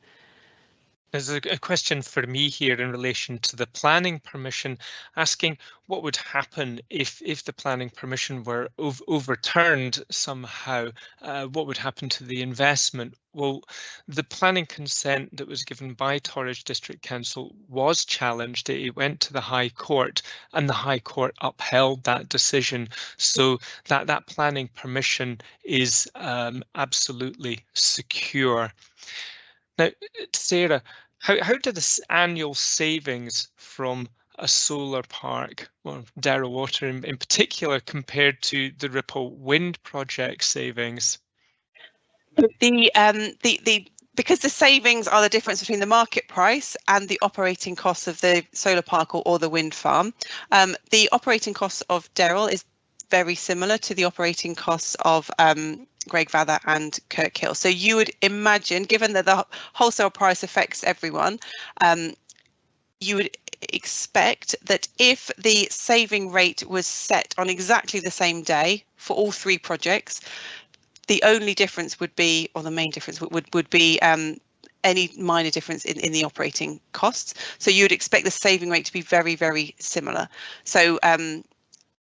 There's a question for me here in relation to the planning permission, asking what would happen if the planning permission were overturned somehow. What would happen to the investment? Well, the planning consent that was given by Torridge District Council was challenged. It went to the High Court, and the High Court upheld that decision. So that planning permission is absolutely secure. Now, Sarah, how do the annual savings from a solar park, or Derril Water in particular, compared to the Ripple Wind project savings? Because the savings are the difference between the market price and the operating costs of the solar park or the wind farm. The operating costs of Derril is very similar to the operating costs of Greig Vather and Kirkhill. So you would imagine, given that the wholesale price affects everyone, you would expect that if the saving rate was set on exactly the same day for all three projects, the only difference would be, or the main difference would be any minor difference in the operating costs. So you would expect the saving rate to be very, very similar. So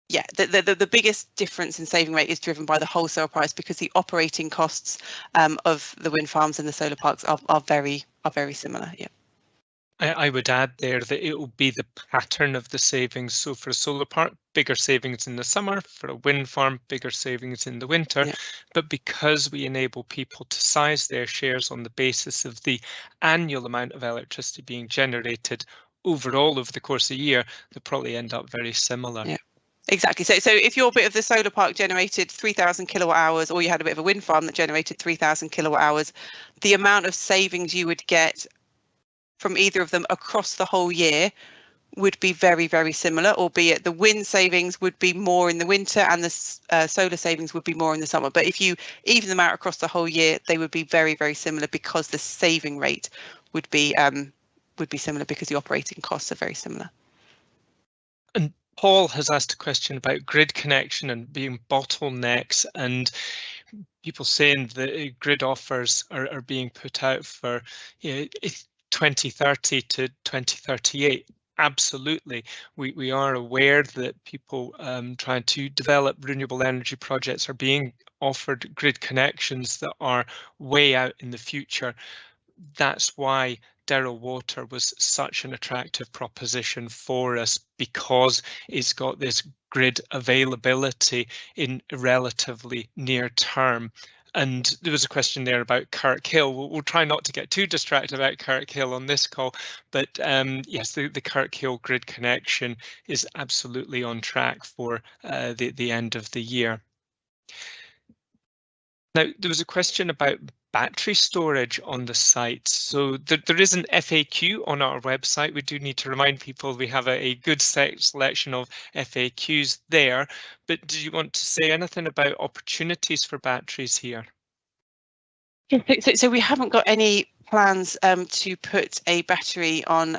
yeah, the biggest difference in saving rate is driven by the wholesale price, because the operating costs of the wind farms and the solar parks are very similar. Yeah. I would add there that it will be the pattern of the savings. So for a solar park, bigger savings in the summer; for a wind farm, bigger savings in the winter. Yeah. But because we enable people to size their shares on the basis of the annual amount of electricity being generated overall over the course of the year, they'll probably end up very similar. Yeah. Exactly. So if your bit of the solar park generated 3,000 kilowatt hours, or you had a bit of a wind farm that generated 3,000 kilowatt hours, the amount of savings you would get from either of them across the whole year would be very, very similar, albeit the wind savings would be more in the winter and the solar savings would be more in the summer. But if you even them out across the whole year, they would be very, very similar, because the saving rate would be similar, because the operating costs are very similar. And Paul has asked a question about grid connection and being bottlenecks, and people saying that grid offers are being put out for 2030 to 2038. Absolutely, we are aware that people trying to develop renewable energy projects are being offered grid connections that are way out in the future. That's why Derril Water was such an attractive proposition for us, because it's got this grid availability in relatively near term. And there was a question there about Kirkhill. We'll try not to get too distracted about Kirkhill on this call, but yes, the Kirkhill grid connection is absolutely on track for the end of the year. Now, there was a question about battery storage on the site. So there is an FAQ on our website. We do need to remind people we have a good selection of FAQs there. But do you want to say anything about opportunities for batteries here? So we haven't got any plans to put a battery on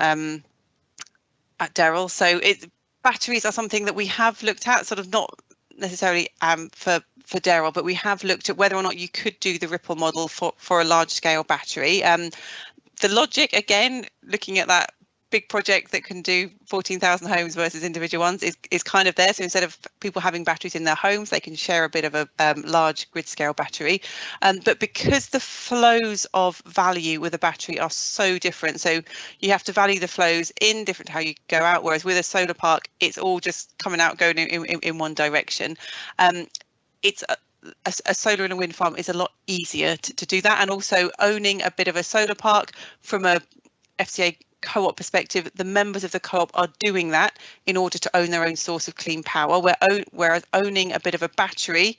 at Derril. So batteries are something that we have looked at, sort of not necessarily for Derril, but we have looked at whether or not you could do the Ripple model for a large scale battery. The logic, again, looking at that big project that can do 14,000 homes versus individual ones is kind of there. So instead of people having batteries in their homes, they can share a bit of a large grid scale battery. But because the flows of value with a battery are so different, so you have to value the flows in different to how you go out, whereas with a solar park, it's all just coming out, going in one direction. It's a solar and a wind farm is a lot easier to do that. And also owning a bit of a solar park from a FCA co-op perspective, the members of the co-op are doing that in order to own their own source of clean power, whereas owning a bit of a battery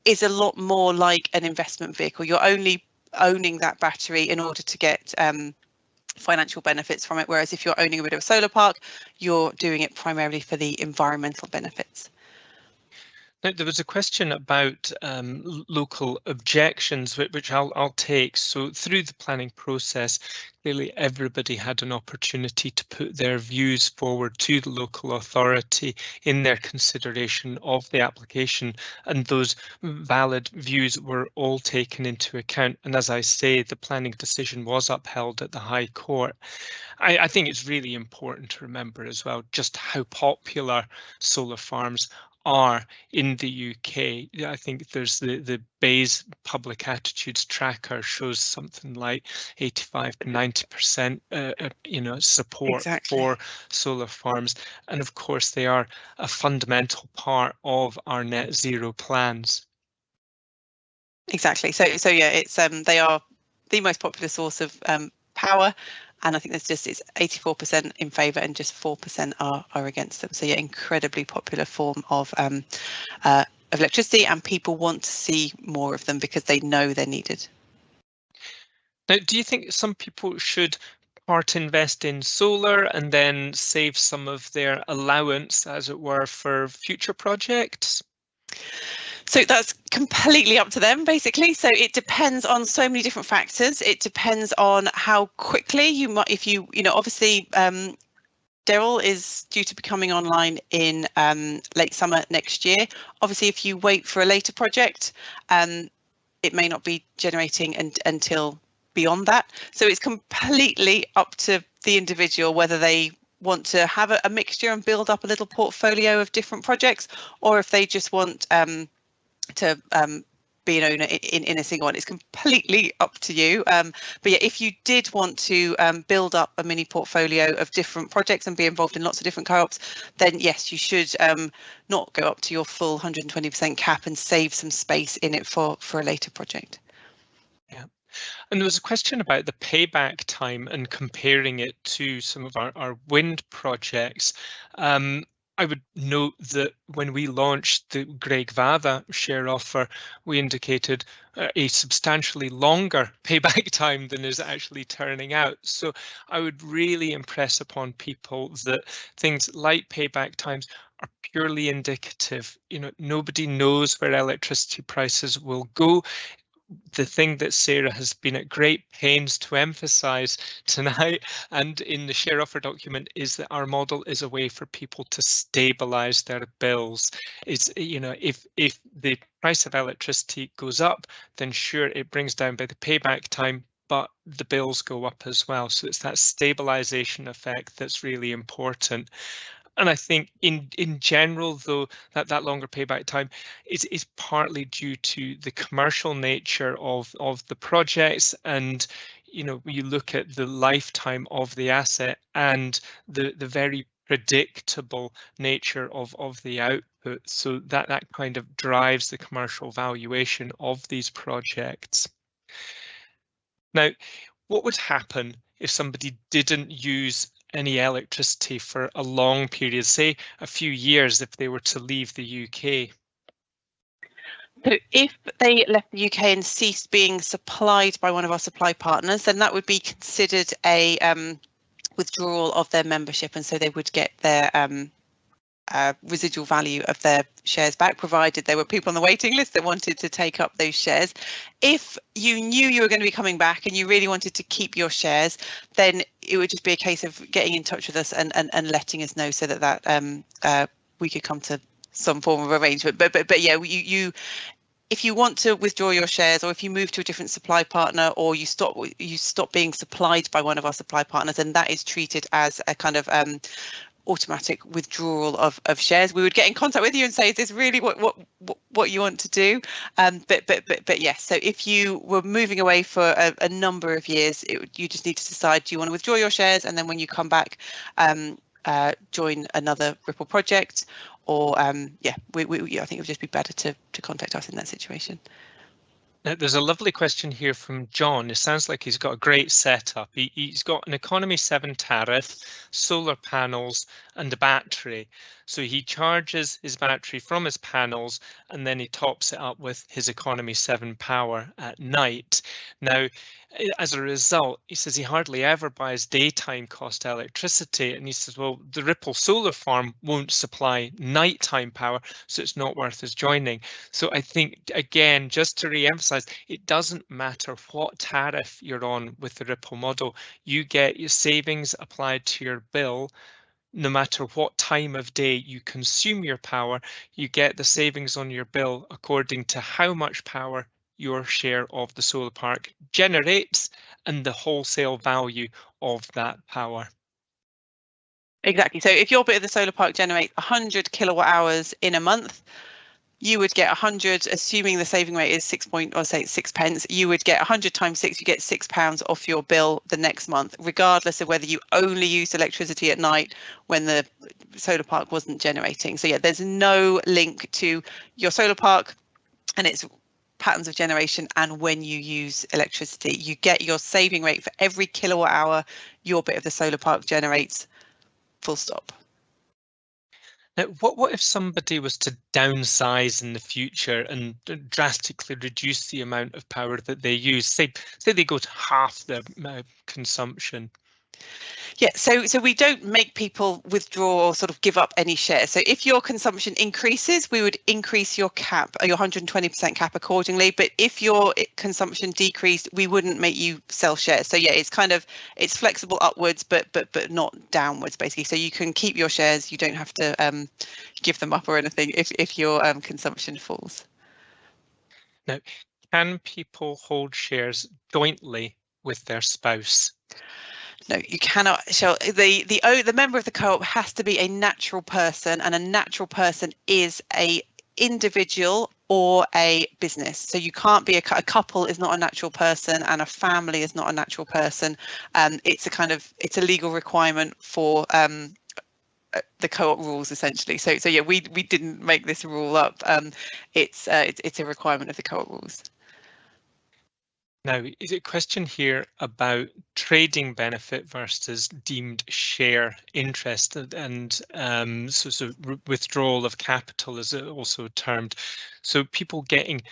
is a lot more like an investment vehicle. You're only owning that battery in order to get financial benefits from it, whereas if you're owning a bit of a solar park, you're doing it primarily for the environmental benefits. Now, there was a question about local objections, which I'll take. So through the planning process, clearly everybody had an opportunity to put their views forward to the local authority in their consideration of the application, and those valid views were all taken into account. And as I say, the planning decision was upheld at the High Court. I think it's really important to remember as well just how popular solar farms are in the UK. I think there's the Bayes public attitudes tracker shows something like 85 to 90% support Exactly. for solar farms, and of course they are a fundamental part of our net zero plans. Exactly. So yeah, it's they are the most popular source of power, and I think it's 84% in favour and just 4% are against them. So yeah, incredibly popular form of electricity, and people want to see more of them because they know they're needed. Now, do you think some people should part invest in solar and then save some of their allowance, as it were, for future projects? So that's completely up to them, basically. So it depends on so many different factors. It depends on how quickly you might, obviously, Derril is due to be coming online in late summer next year. Obviously, if you wait for a later project, it may not be generating until beyond that. So it's completely up to the individual whether they want to have a mixture and build up a little portfolio of different projects, or if they just want to be an owner in a single one. It's completely up to you. But yeah, if you did want to build up a mini portfolio of different projects and be involved in lots of different co-ops, then yes, you should not go up to your full 120% cap and save some space in it for a later project. Yeah. And there was a question about the payback time and comparing it to some of our wind projects. I would note that when we launched the Greg Vava share offer, we indicated a substantially longer payback time than is actually turning out. So I would really impress upon people that things like payback times are purely indicative. Nobody knows where electricity prices will go. The thing that Sarah has been at great pains to emphasize tonight and in the share offer document is that our model is a way for people to stabilize their bills. It's, if the price of electricity goes up, then sure, it brings down by the payback time, but the bills go up as well. So it's that stabilization effect that's really important. And I think in general, though, that longer payback time is partly due to the commercial nature of the projects. And, you look at the lifetime of the asset and the very predictable nature of the output. So that kind of drives the commercial valuation of these projects. Now, what would happen if somebody didn't use any electricity for a long period, say a few years, if they were to leave the UK? So if they left the UK and ceased being supplied by one of our supply partners, then that would be considered a withdrawal of their membership, and so they would get their residual value of their shares back, provided there were people on the waiting list that wanted to take up those shares. If you knew you were going to be coming back and you really wanted to keep your shares, then it would just be a case of getting in touch with us and letting us know, so that we could come to some form of arrangement. But yeah, if you want to withdraw your shares, or if you move to a different supply partner, or you stop being supplied by one of our supply partners, then that is treated as a kind of automatic withdrawal of shares. We would get in contact with you and say, is this really what you want to do? But yes, so if you were moving away for a number of years, you just need to decide, do you want to withdraw your shares, and then when you come back, join another Ripple project, or yeah, I think it would just be better to contact us in that situation. Now, there's a lovely question here from John. It sounds like he's got a great setup. He's got an Economy 7 tariff, solar panels, and a battery. So he charges his battery from his panels, and then he tops it up with his Economy 7 power at night. Now, as a result, he says he hardly ever buys daytime cost electricity, and he says, well, the Ripple solar farm won't supply nighttime power, so it's not worth us joining. So I think, again, just to re-emphasize, it doesn't matter what tariff you're on with the Ripple model, you get your savings applied to your bill. No matter what time of day you consume your power, you get the savings on your bill according to how much power your share of the solar park generates and the wholesale value of that power. Exactly. So if your bit of the solar park generates 100 kilowatt hours in a month, you would get 100, assuming the saving rate is 6 pence, you would get 100 times 6, you get £6 off your bill the next month, regardless of whether you only used electricity at night when the solar park wasn't generating. So yeah, there's no link to your solar park and its patterns of generation and when you use electricity. You get your saving rate for every kilowatt hour your bit of the solar park generates, full stop. Now, what if somebody was to downsize in the future and drastically reduce the amount of power that they use? Say they go to half their consumption. Yeah, so we don't make people withdraw or sort of give up any shares. So if your consumption increases, we would increase your cap, your 120% cap accordingly. But if your consumption decreased, we wouldn't make you sell shares. So yeah, it's flexible upwards, but not downwards, basically. So you can keep your shares. You don't have to give them up or anything if your consumption falls. Now, can people hold shares jointly with their spouse? No, you cannot. The member of the co-op has to be a natural person, and a natural person is a individual or a business. So you can't be a couple is not a natural person, and a family is not a natural person. It's a legal requirement for the co-op rules, essentially. So yeah, we didn't make this rule up. It's a requirement of the co-op rules. Now, is a question here about trading benefit versus deemed share interest, and so withdrawal of capital is also termed. So people getting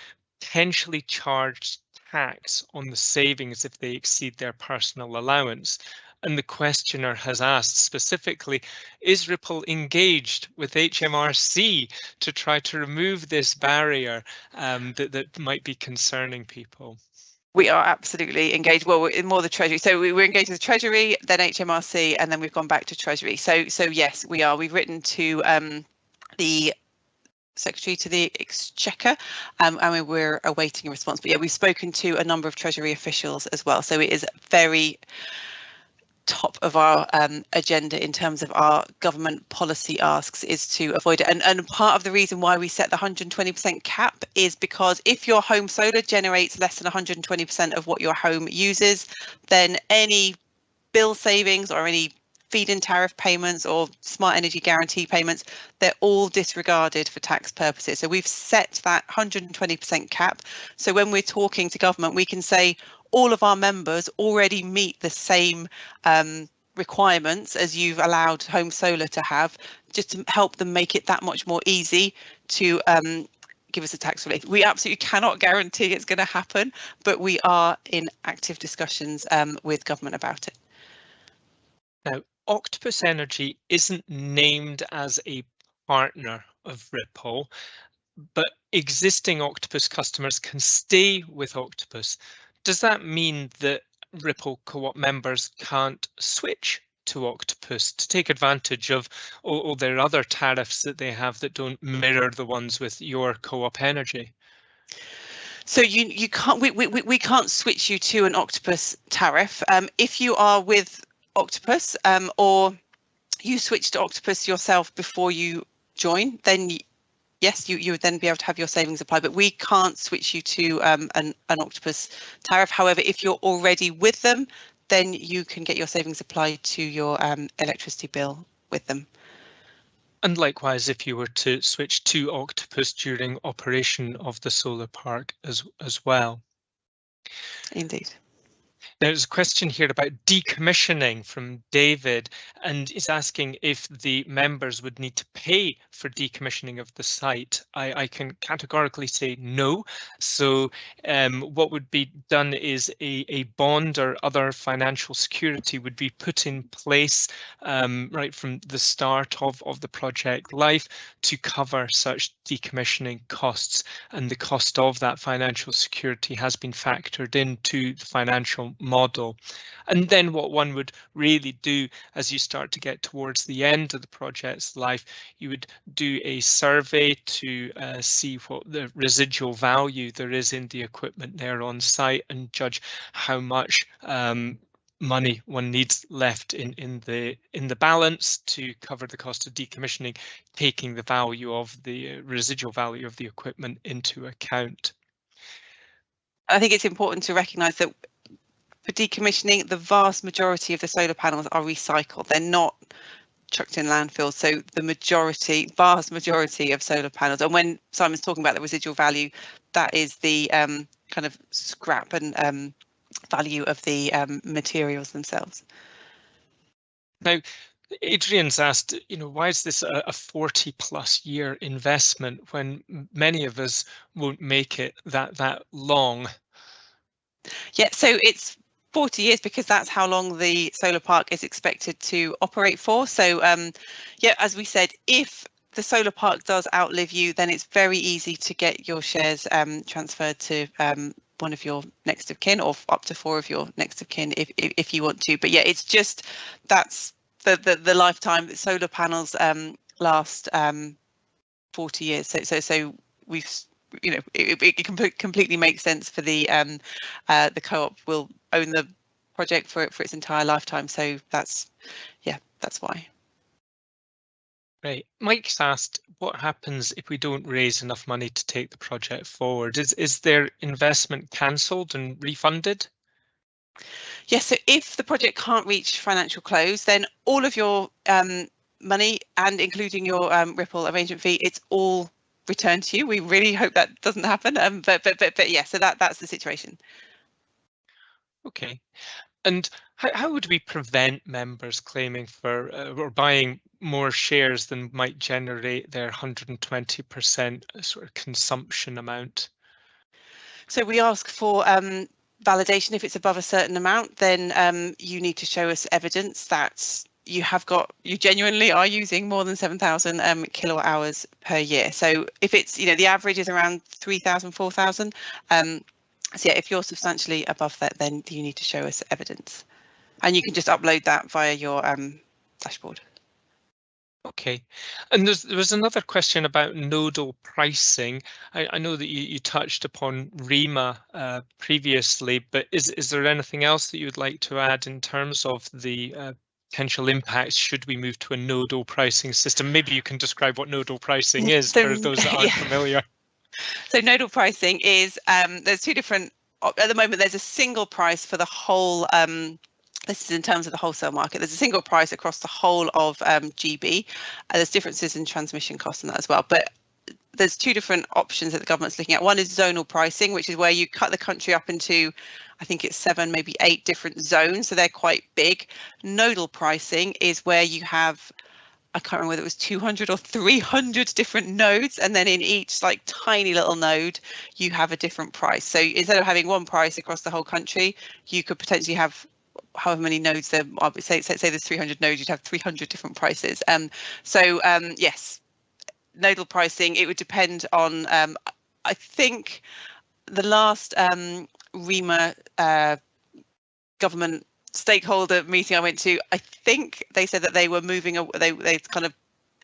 potentially charged tax on the savings if they exceed their personal allowance. And the questioner has asked specifically, is Ripple engaged with HMRC to try to remove this barrier that might be concerning people? We are absolutely engaged. Well, we're in more the Treasury. So we were engaged with the Treasury, then HMRC, and then we've gone back to Treasury. So yes, we are. We've written to the Secretary to the Exchequer, and we're awaiting a response. But yeah, we've spoken to a number of Treasury officials as well. So it is very top of our agenda in terms of our government policy asks is to avoid it. And part of the reason why we set the 120% cap is because if your home solar generates less than 120% of what your home uses, then any bill savings or any feed-in tariff payments or smart energy guarantee payments, they're all disregarded for tax purposes. So we've set that 120% cap. So when we're talking to government, we can say all of our members already meet the same requirements as you've allowed home solar to have, just to help them make it that much more easy to give us a tax relief. We absolutely cannot guarantee it's going to happen, but we are in active discussions with government about it. Now, Octopus Energy isn't named as a partner of Ripple, but existing Octopus customers can stay with Octopus. Does that mean that Ripple Co-op members can't switch to Octopus to take advantage of all their other tariffs that they have that don't mirror the ones with your Co-op Energy? So you can't we can't switch you to an Octopus tariff. If you are with Octopus or you switch to Octopus yourself before you join, then yes, you would then be able to have your savings apply, but we can't switch you to an Octopus tariff. However, if you're already with them, then you can get your savings applied to your electricity bill with them. And likewise, if you were to switch to Octopus during operation of the solar park as well. Indeed. There's a question here about decommissioning from David, and is asking if the members would need to pay for decommissioning of the site. I can categorically say no. So what would be done is a bond or other financial security would be put in place right from the start of the project life to cover such decommissioning costs, and the cost of that financial security has been factored into the financial model. And then what one would really do as you start to get towards the end of the project's life, you would do a survey to see what the residual value there is in the equipment there on site and judge how much money one needs left in the balance to cover the cost of decommissioning, taking the value of the residual value of the equipment into account. I think it's important to recognise that for decommissioning, the vast majority of the solar panels are recycled. They're not chucked in landfills. So the vast majority of solar panels, and when Simon's talking about the residual value, that is the kind of scrap and value of the materials themselves. Now, Adrian's asked, why is this a 40+ year investment when many of us won't make it that long? Yeah, so it's 40 years because that's how long the solar park is expected to operate for. So yeah, as we said, if the solar park does outlive you, then it's very easy to get your shares transferred to one of your next of kin, or up to 4 of your next of kin if you want to. But yeah, it's just that's the lifetime. Solar panels last 40 years. So we've it completely makes sense for the co-op will own the project for its entire lifetime. So that's why. Right. Mike's asked, what happens if we don't raise enough money to take the project forward? Is their investment cancelled and refunded? Yes, so if the project can't reach financial close, then all of your money, and including your Ripple arrangement fee, it's all returned to you. We really hope that doesn't happen, but yeah, so that's the situation. Okay. And how would we prevent members claiming for or buying more shares than might generate their 120% sort of consumption amount? So we ask for validation. If it's above a certain amount, then you need to show us evidence that you genuinely are using more than 7,000 kilowatt hours per year. So if it's, the average is around 3,000, 4,000. So yeah, if you're substantially above that, then you need to show us evidence, and you can just upload that via your dashboard. Okay, and there was another question about nodal pricing. I know that you touched upon REMA previously, but is there anything else that you would like to add in terms of the potential impacts should we move to a nodal pricing system? Maybe you can describe what nodal pricing is for those that aren't familiar. So nodal pricing is there's two different. At the moment, there's a single price for the whole. This is in terms of the wholesale market. There's a single price across the whole of GB. There's differences in transmission costs and that as well. But there's two different options that the government's looking at. One is zonal pricing, which is where you cut the country up into, I think it's 7, maybe 8 different zones. So they're quite big. Nodal pricing is where you have, I can't remember whether it was 200 or 300 different nodes, and then in each like tiny little node you have a different price. So instead of having one price across the whole country, you could potentially have however many nodes there are. Say there's 300 nodes, you'd have 300 different prices. So yes, nodal pricing, it would depend on, I think the last REMA government stakeholder meeting I went to, I think they said that they were moving, they kind of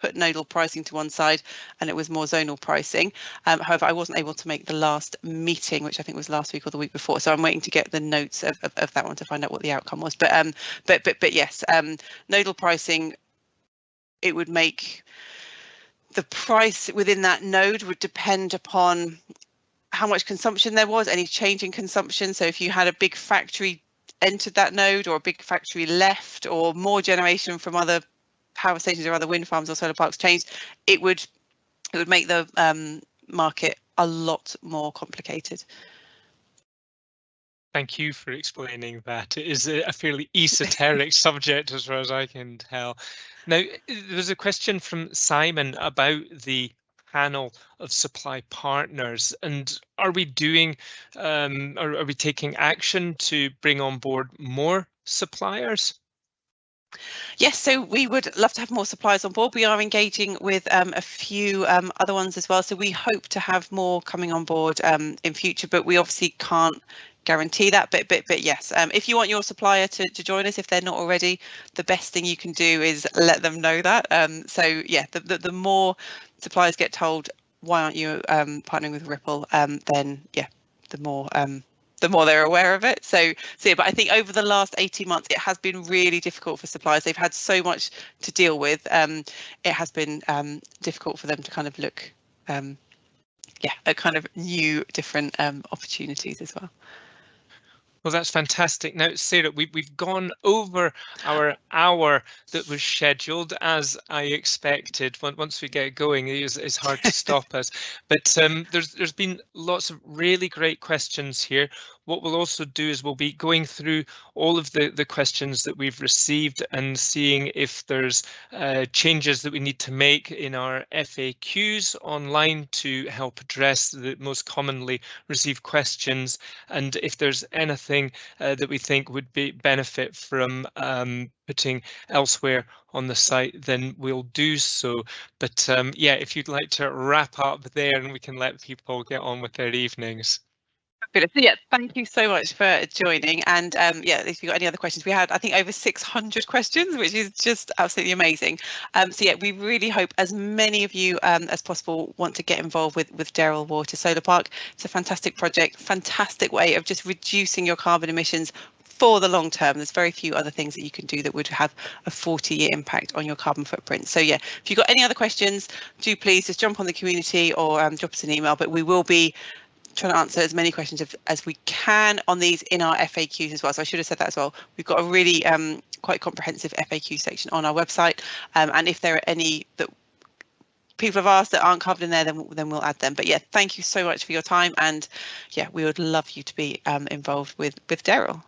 put nodal pricing to one side and it was more zonal pricing. However, I wasn't able to make the last meeting, which I think was last week or the week before, so I'm waiting to get the notes of that one to find out what the outcome was. But yes, nodal pricing, it would make the price within that node would depend upon how much consumption there was, any change in consumption. So if you had a big factory entered that node, or a big factory left, or more generation from other power stations or other wind farms or solar parks changed, it would make the market a lot more complicated. Thank you for explaining that. It is a fairly esoteric subject as far as I can tell. Now, there's a question from Simon about the panel of supply partners, and are we doing, are we taking action to bring on board more suppliers? Yes, so we would love to have more suppliers on board. We are engaging with a few other ones as well. So we hope to have more coming on board in future, but we obviously can't guarantee that. But yes, if you want your supplier to join us, if they're not already, the best thing you can do is let them know that. So yeah, the more suppliers get told, why aren't you partnering with Ripple, then yeah, the more they're aware of it. So yeah, but I think over the last 18 months, it has been really difficult for suppliers. They've had so much to deal with. It has been difficult for them to kind of look, at kind of new, different opportunities as well. Well, that's fantastic. Now, Sarah, we've gone over our hour that was scheduled, as I expected. Once we get going, it's hard to stop us. But there's been lots of really great questions here. What we'll also do is we'll be going through all of the questions that we've received and seeing if there's changes that we need to make in our FAQs online to help address the most commonly received questions, and if there's anything that we think would be benefit from putting elsewhere on the site, then we'll do so. But yeah, if you'd like to wrap up there, and we can let people get on with their evenings. So yeah, thank you so much for joining. And yeah, if you've got any other questions, we had, I think, over 600 questions, which is just absolutely amazing. So yeah, we really hope as many of you as possible want to get involved with Derril Water Solar Park. It's a fantastic project, fantastic way of just reducing your carbon emissions for the long term. There's very few other things that you can do that would have a 40-year impact on your carbon footprint. So yeah, if you've got any other questions, do please just jump on the community or drop us an email, but we will be trying to answer as many questions as we can on these in our FAQs as well. So I should have said that as well. We've got a really quite comprehensive FAQ section on our website, and if there are any that people have asked that aren't covered in there, then we'll add them. But yeah, thank you so much for your time, and yeah, we would love you to be involved with Derril.